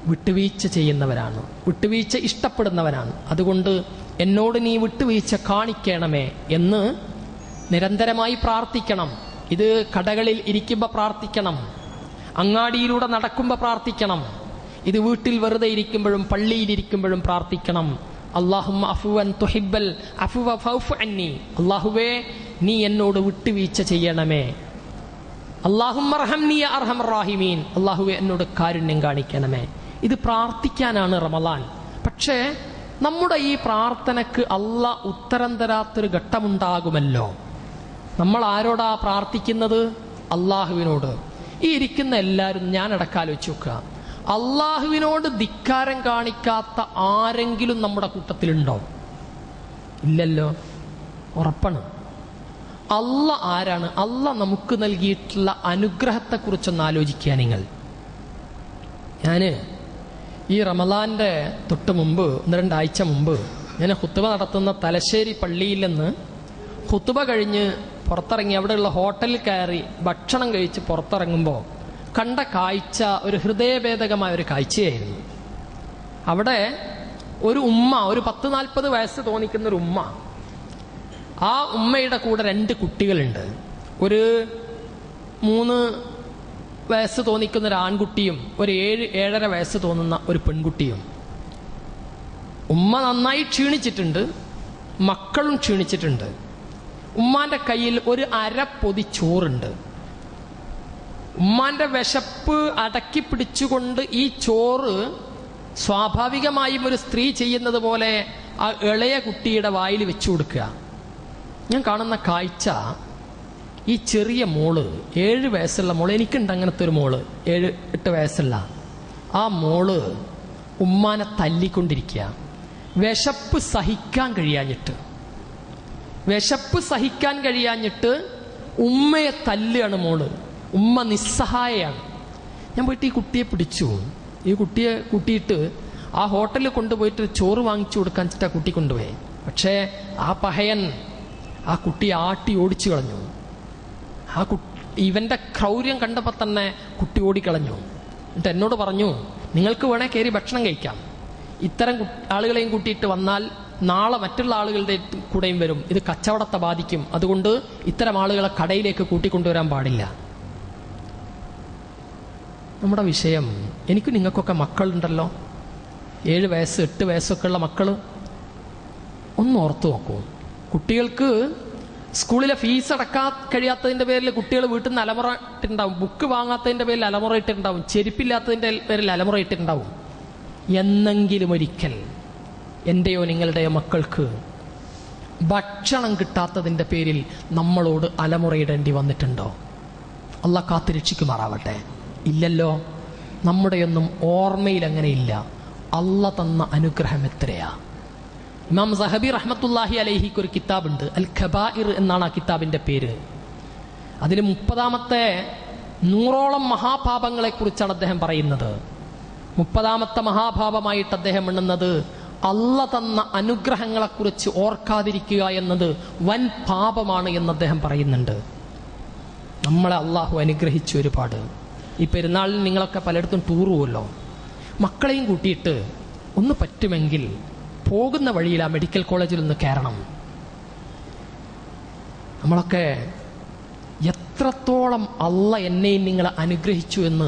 വിട്ടുവീഴ്ച ചെയ്യുന്നവരാണ്, വിട്ടുവീഴ്ച ഇഷ്ടപ്പെടുന്നവനാണ്, അതുകൊണ്ട് എന്നോട് നീ വിട്ടുവീഴ്ച കാണിക്കണമേ എന്ന് നിരന്തരമായി പ്രാർത്ഥിക്കണം. ഇത് കടകളിൽ ഇരിക്കുമ്പോൾ പ്രാർത്ഥിക്കണം, അങ്ങാടിയിലൂടെ നടക്കുമ്പോൾ പ്രാർത്ഥിക്കണം, ഇത് വീട്ടിൽ വെറുതെ ഇരിക്കുമ്പോഴും പള്ളിയിലിരിക്കുമ്പോഴും പ്രാർത്ഥിക്കണം. അല്ലാഹുമ്മ അഫുവൻ തുഹിബ്ബൽ അഫ്വ ഫഅഫു അന്നി. അല്ലാഹുവേ, നീ എന്നോട് വിട്ടുവീഴ്ച ചെയ്യണമേ. അല്ലാഹുമ്മ അർഹംനി യാ അർഹമർ റഹീമീൻ. അല്ലാഹുവേ, എന്നോട് കാരുണ്യം കാണിക്കണമേ. ഇത് പ്രാർത്ഥിക്കാനാണ് റമളാൻ. പക്ഷേ നമ്മുടെ ഈ പ്രാർത്ഥനക്ക് അള്ളാഹ് ഉത്തരം തരാത്തൊരു ഘട്ടമുണ്ടാകുമല്ലോ. നമ്മൾ ആരോടാ പ്രാർത്ഥിക്കുന്നത്? അള്ളാഹുവിനോട്. ഈ ഇരിക്കുന്ന എല്ലാവരും ഞാൻ അടക്കാലോചിച്ച് നോക്കുക, അള്ളാഹുവിനോട് ധിക്കാരം കാണിക്കാത്ത ആരെങ്കിലും നമ്മുടെ കൂട്ടത്തിലുണ്ടോ? ഇല്ലല്ലോ, ഉറപ്പാണ്. അള്ളാഹ് ആരാണ്? അള്ളാഹ് നമുക്ക് നൽകിയിട്ടുള്ള അനുഗ്രഹത്തെക്കുറിച്ചൊന്ന് ആലോചിക്കുക നിങ്ങൾ. ഞാന് ഈ റമളാന്റെ തൊട്ട് മുമ്പ് 1-2 ആഴ്ച മുമ്പ് ഞാൻ ഖുത്ബ നടത്തുന്ന തലശ്ശേരി പള്ളിയിൽ നിന്ന് ഖുത്ബ കഴിഞ്ഞ് പുറത്തിറങ്ങി അവിടെയുള്ള ഹോട്ടലിൽ കയറി ഭക്ഷണം കഴിച്ച് പുറത്തിറങ്ങുമ്പോൾ കണ്ട കാഴ്ച ഒരു ഹൃദയഭേദകമായ ഒരു കാഴ്ചയായിരുന്നു. അവിടെ ഒരു ഉമ്മ, ഒരു 10-40 വയസ്സ് തോന്നിക്കുന്ന ഒരു ഉമ്മ, ആ ഉമ്മയുടെ കൂടെ 2 കുട്ടികളുണ്ട്. ഒരു 3 വയസ്സ് തോന്നിക്കുന്ന ഒരു ആൺകുട്ടിയും ഒരു 7-7.5 വയസ്സ് തോന്നുന്ന ഒരു പെൺകുട്ടിയും. ഉമ്മ നന്നായി ക്ഷീണിച്ചിട്ടുണ്ട്, മക്കളും ക്ഷീണിച്ചിട്ടുണ്ട്. ഉമ്മാന്റെ കയ്യിൽ ഒരു അരപ്പൊതി ചോറുണ്ട്. ഉമ്മാന്റെ വിശപ്പ് അടക്കി പിടിച്ചുകൊണ്ട് ഈ ചോറ് സ്വാഭാവികമായും ഒരു സ്ത്രീ ചെയ്യുന്നത് പോലെ ആ ഇളയ കുട്ടിയുടെ വായിൽ വെച്ചു കൊടുക്കുക. ഞാൻ കാണുന്ന കാഴ്ച, ഈ ചെറിയ മോള്, 7 വയസ്സുള്ള മോള്, എനിക്കുണ്ട് അങ്ങനത്തെ ഒരു മോള്, 7-8 വയസ്സുള്ള ആ മോള് ഉമ്മാനെ തല്ലിക്കൊണ്ടിരിക്കുക. വിശപ്പ് സഹിക്കാൻ കഴിയാഞ്ഞിട്ട് ഉമ്മയെ തല്ലുകയാണ് മോള്. ഉമ്മ നിസ്സഹായയാണ്. ഞാൻ പോയിട്ട് ഈ കുട്ടിയെ പിടിച്ചു. ഈ കുട്ടിയെ കൂട്ടിയിട്ട് ആ ഹോട്ടലിൽ കൊണ്ടുപോയിട്ട് ചോറ് വാങ്ങിച്ചു കൊടുക്കാൻ വെച്ചിട്ട് ആ കുട്ടി കൊണ്ടുപോയി. പക്ഷേ ആ പഹയൻ ആ കുട്ടി ആട്ടി ഓടിച്ചു കളഞ്ഞു. ഇവന്റെ ക്രൗര്യം കണ്ടപ്പോൾ തന്നെ കുട്ടി ഓടിക്കളഞ്ഞു. എന്നിട്ട് എന്നോട് പറഞ്ഞു, നിങ്ങൾക്ക് വേണേ കയറി ഭക്ഷണം കഴിക്കാം, ഇത്തരം ആളുകളെയും കൂട്ടിയിട്ട് വന്നാൽ നാളെ മറ്റുള്ള ആളുകളുടെ കൂടെയും വരും. ഇത് കച്ചവടത്തെ ബാധിക്കും. അതുകൊണ്ട് ഇത്തരം ആളുകളെ കടയിലേക്ക് കൂട്ടിക്കൊണ്ടുവരാൻ പാടില്ല. നമ്മുടെ വിഷയം, എനിക്ക് നിങ്ങൾക്കൊക്കെ മക്കളുണ്ടല്ലോ, 7 വയസ്സ് 8 വയസ്സൊക്കെ ഉള്ള മക്കൾ. ഒന്ന് ഓർത്തു നോക്കൂ. കുട്ടികൾക്ക് സ്കൂളിലെ ഫീസ് അടക്കാൻ കഴിയാത്തതിൻ്റെ പേരിൽ കുട്ടികൾ വീട്ടിൽ നിന്ന് അലമുറ ഇട്ടിട്ടുണ്ടാവും. ബുക്ക് വാങ്ങാത്തതിൻ്റെ പേരിൽ അലമുറ ഇട്ടിട്ടുണ്ടാവും. ചെരുപ്പില്ലാത്തതിൻ്റെ പേരിൽ അലമുറ ഇട്ടിട്ടുണ്ടാവും. എന്നെങ്കിലും ഒരിക്കൽ എൻ്റെയോ നിങ്ങളുടെയോ മക്കൾക്ക് ഭക്ഷണം കിട്ടാത്തതിൻ്റെ പേരിൽ നമ്മളോട് അലമുറയിടേണ്ടി വന്നിട്ടുണ്ടോ? അള്ളാഹ് കാത്ത് രക്ഷിക്കുമാറാവട്ടെ. ഇല്ലല്ലോ. നമ്മുടെയൊന്നും ഓർമ്മയിൽ അങ്ങനെ ഇല്ല. അള്ളാഹ് തന്ന അനുഗ്രഹം എത്രയാ. ഇമാം സഹബി റഹ്മത്തുള്ളാഹി അലൈഹിക്ക് ഒരു കിതാബുണ്ട്, അൽ ഖബായിർ എന്നാണ് ആ കിതാബിൻ്റെ പേര്. അതിൽ 30-ാമത്തെ 100ഓളം മഹാപാപങ്ങളെ കുറിച്ചാണ് അദ്ദേഹം പറയുന്നത്. 30-ാമത്തെ മഹാപാപമായിട്ട് അദ്ദേഹം എണ്ണുന്നത് അള്ളാഹ് തന്ന അനുഗ്രഹങ്ങളെക്കുറിച്ച് ഓർക്കാതിരിക്കുക എന്നത് വൻ പാപമാണ് എന്ന് അദ്ദേഹം പറയുന്നുണ്ട്. നമ്മളെ അള്ളാഹു അനുഗ്രഹിച്ചു ഒരുപാട്. ഈ പെരുന്നാളിൽ നിങ്ങളൊക്കെ പലയിടത്തും ടൂർ പോകുമല്ലോ. മക്കളെയും കൂട്ടിയിട്ട് ഒന്ന് പറ്റുമെങ്കിൽ പോകുന്ന വഴിയിൽ ആ മെഡിക്കൽ കോളേജിൽ ഒന്ന് കയറണം. നമ്മളൊക്കെ എത്രത്തോളം അള്ളാഹ് എന്നെയും നിങ്ങളെ അനുഗ്രഹിച്ചു എന്ന്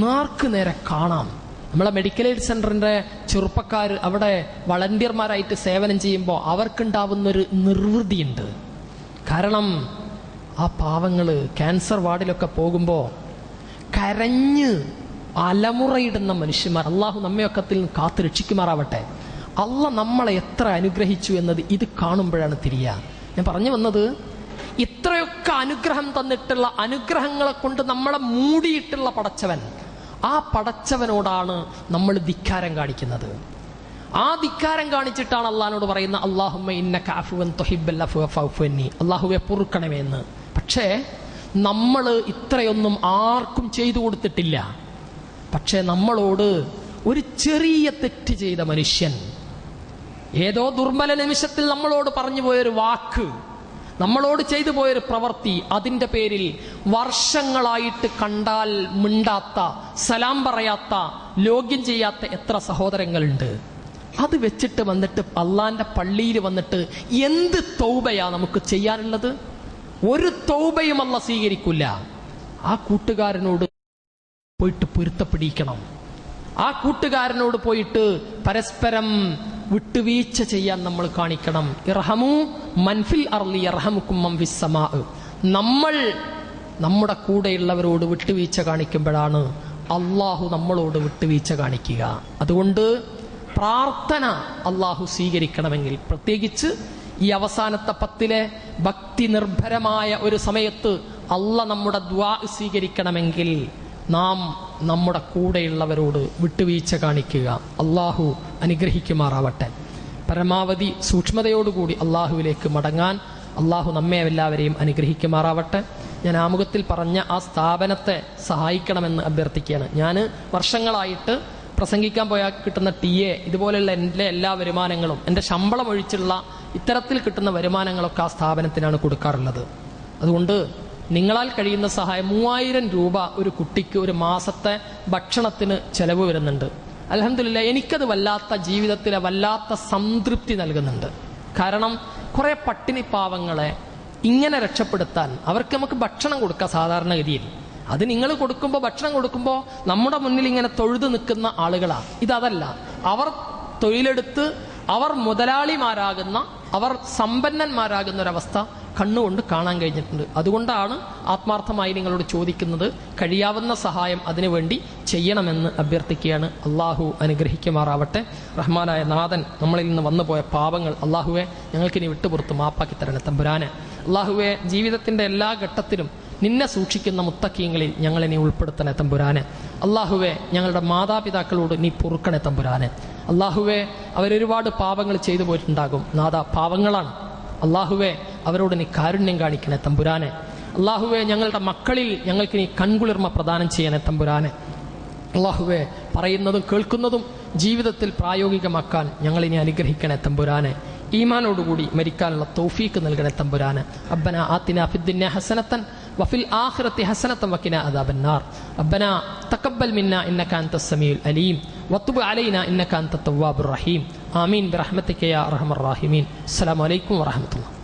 നേർക്ക് നേരെ കാണാം. നമ്മളെ മെഡിക്കൽ എയ്ഡ് സെന്ററിന്റെ ചെറുപ്പക്കാർ അവിടെ വളണ്ടിയർമാരായിട്ട് സേവനം ചെയ്യുമ്പോൾ അവർക്കുണ്ടാവുന്നൊരു നിർവൃതിയുണ്ട്. കാരണം ആ പാവങ്ങള് ക്യാൻസർ വാർഡിലൊക്കെ പോകുമ്പോൾ കരഞ്ഞ് അലമുറയിടുന്ന മനുഷ്യന്മാർ. അള്ളാഹു നമ്മയൊക്കെ കാത്തു രക്ഷിക്കുമാറാവട്ടെ. അള്ളാഹ് നമ്മളെ എത്ര അനുഗ്രഹിച്ചു എന്നത് ഇത് കാണുമ്പോഴാണ് തിരിയുക. ഞാൻ പറഞ്ഞു വന്നത്, ഇത്രയൊക്കെ അനുഗ്രഹം തന്നിട്ടുള്ള, അനുഗ്രഹങ്ങളെ കൊണ്ട് നമ്മളെ മൂടിയിട്ടുള്ള പടച്ചവൻ, ആ പടച്ചവനോടാണ് നമ്മൾ ധിക്കാരം കാണിക്കുന്നത്. ആ ധിക്കാരം കാണിച്ചിട്ടാണ് അള്ളാഹിനോട് പറയുന്ന അല്ലാഹുമ്മ ഇന്നക അഫ്വൻ തുഹിബ്ബൽ അഫ്വ ഫഅഫു അന്നി, അള്ളാഹുവെ പൊറുക്കണമേ എന്ന്. പക്ഷേ നമ്മൾ ഇത്രയൊന്നും ആർക്കും ചെയ്തു കൊടുത്തിട്ടില്ല. പക്ഷേ നമ്മളോട് ഒരു ചെറിയ തെറ്റ് ചെയ്ത മനുഷ്യൻ, ഏതോ ദുർബല നിമിഷത്തിൽ നമ്മളോട് പറഞ്ഞു പോയൊരു വാക്ക്, നമ്മളോട് ചെയ്തു പോയൊരു പ്രവൃത്തി, അതിൻ്റെ പേരിൽ വർഷങ്ങളായിട്ട് കണ്ടാൽ മിണ്ടാത്ത, സലാം പറയാത്ത, ലോഗ്യം ചെയ്യാത്ത എത്ര സഹോദരങ്ങളുണ്ട്. അത് വെച്ചിട്ട് വന്നിട്ട് അള്ളാന്റെ പള്ളിയിൽ വന്നിട്ട് എന്ത് തൗബയാ നമുക്ക് ചെയ്യാനുള്ളത്? ഒരു തൗബയും അള്ളാഹ് സ്വീകരിക്കില്ല. ആ കൂട്ടുകാരനോട് പോയിട്ട് പൊരുത്തപ്പെടിക്കണം. ആ കൂട്ടുകാരനോട് പോയിട്ട് പരസ്പരം വിട്ടുവീഴ്ച ചെയ്യാൻ നമ്മൾ കാണിക്കണം. ഇർഹമു മൻഫിൽ അർളി യർഹമുക്കും മൻ ഫിസ് സമാ. നമ്മൾ നമ്മുടെ കൂടെയുള്ളവരോട് വിട്ടുവീഴ്ച കാണിക്കുമ്പോഴാണ് അള്ളാഹു നമ്മളോട് വിട്ടുവീഴ്ച കാണിക്കുക. അതുകൊണ്ട് പ്രാർത്ഥന അള്ളാഹു സ്വീകരിക്കണമെങ്കിൽ, പ്രത്യേകിച്ച് ഈ അവസാനത്തെ 10 ഭക്തി നിർഭരമായ ഒരു സമയത്ത് അള്ളാഹ് നമ്മുടെ ദുആ സ്വീകരിക്കണമെങ്കിൽ നാം നമ്മുടെ കൂടെയുള്ളവരോട് വിട്ടുവീഴ്ച കാണിക്കുക. അള്ളാഹു അനുഗ്രഹിക്കുമാറാവട്ടെ. പരമാവധി സൂക്ഷ്മതയോടുകൂടി അള്ളാഹുവിലേക്ക് മടങ്ങാൻ അള്ളാഹു നമ്മെ എല്ലാവരെയും അനുഗ്രഹിക്കുമാറാവട്ടെ. ഞാൻ ആമുഖത്തിൽ പറഞ്ഞ ആ സ്ഥാപനത്തെ സഹായിക്കണമെന്ന് അഭ്യർത്ഥിക്കുകയാണ്. ഞാൻ വർഷങ്ങളായിട്ട് പ്രസംഗിക്കാൻ പോയാൽ കിട്ടുന്ന TA, ഇതുപോലെയുള്ള എൻ്റെ എല്ലാ വരുമാനങ്ങളും, എൻ്റെ ശമ്പളം ഒഴിച്ചുള്ള ഇത്തരത്തിൽ കിട്ടുന്ന വരുമാനങ്ങളൊക്കെ ആ സ്ഥാപനത്തിനാണ് കൊടുക്കാറുള്ളത്. അതുകൊണ്ട് നിങ്ങളാൽ കഴിയുന്ന സഹായം 3000 രൂപ ഒരു കുട്ടിക്ക് ഒരു മാസത്തെ ഭക്ഷണത്തിന് ചെലവ് വരുന്നുണ്ട്. അൽഹംദുലില്ലാഹ്, എനിക്കത് വല്ലാത്ത ജീവിതത്തിലെ വല്ലാത്ത സംതൃപ്തി നൽകുന്നുണ്ട്. കാരണം കുറെ പട്ടിണി പാവങ്ങളെ ഇങ്ങനെ രക്ഷപ്പെടുത്താൻ അവർക്ക് നമുക്ക് ഭക്ഷണം കൊടുക്കാം സാധാരണഗതിയിൽ. അത് നിങ്ങൾ കൊടുക്കുമ്പോൾ, ഭക്ഷണം കൊടുക്കുമ്പോൾ നമ്മുടെ മുന്നിൽ ഇങ്ങനെ തൊഴുതു നിൽക്കുന്ന ആളുകളാ. ഇതല്ല, അവർ തൊഴിലെടുത്ത് അവർ മുതലാളിമാരാകുന്ന, അവർ സമ്പന്നന്മാരാകുന്ന ഒരവസ്ഥ കണ്ണുകൊണ്ട് കാണാൻ കഴിഞ്ഞിട്ടുണ്ട്. അതുകൊണ്ടാണ് ആത്മാർത്ഥമായി നിങ്ങളോട് ചോദിക്കുന്നത്, കഴിയാവുന്ന സഹായം അതിനുവേണ്ടി ചെയ്യണമെന്ന് അഭ്യർത്ഥിക്കുകയാണ്. അള്ളാഹു അനുഗ്രഹിക്കുമാറാവട്ടെ. റഹ്മാനായ നാഥൻ നമ്മളിൽ നിന്ന് വന്നുപോയ പാപങ്ങൾ അള്ളാഹുവെ ഞങ്ങൾക്കിനി വിട്ടുപുറത്ത് മാപ്പാക്കി തരണേ തമ്പുരാനെ. അള്ളാഹുവെ ജീവിതത്തിൻ്റെ എല്ലാ ഘട്ടത്തിലും നിന്നെ സൂക്ഷിക്കുന്ന മുത്തക്കീങ്ങളിൽ ഞങ്ങളെ നീ ഉൾപ്പെടുത്തണേ തമ്പുരാനെ. അള്ളാഹുവെ ഞങ്ങളുടെ മാതാപിതാക്കളോട് നീ പൊറുക്കണേ തമ്പുരാനെ. അള്ളാഹുവെ അവരൊരുപാട് പാപങ്ങൾ ചെയ്തു പോയിട്ടുണ്ടാകും. നാഥ, പാവങ്ങളാണ്. അള്ളാഹുവെ അവരോട് നീ കാരുണ്യം കാണിക്കണേ തമ്പുരാനെ. അള്ളാഹുവെ ഞങ്ങളുടെ മക്കളിൽ ഞങ്ങൾക്ക് നീ കൺകുളിർമ പ്രദാനം ചെയ്യണേ തമ്പുരാനെ. അള്ളാഹുവെ പറയുന്നതും കേൾക്കുന്നതും ജീവിതത്തിൽ പ്രായോഗികമാക്കാൻ ഞങ്ങളിനി അനുഗ്രഹിക്കണേ തമ്പുരാനെ. ഈമാനോടുകൂടി മരിക്കാനുള്ള തൗഫീക്ക് നൽകണേ തമ്പുരാനെ. റബ്ബനാ ആതിനാ ഫിദ്ദുനിയ ഹസനതൻ വഫിൽ ആഖിറതി ഹസനതൻ വഖിനാ അദാബന്നാർ. റബ്ബനാ തഖബ്ബൽ മിന്നാ ഇന്നക അൻതസ് സമീഉൽ അലീം വതുബ് അലൈനാ ഇന്നക അൻതത് തവ്വാബുർ റഹീം. ആമീൻ ബിറഹ്മതിക യാ അർഹമർ റാഹിമീൻ. അസ്സലാമു അലൈക്കും വറഹ്മത്തുള്ളാഹി.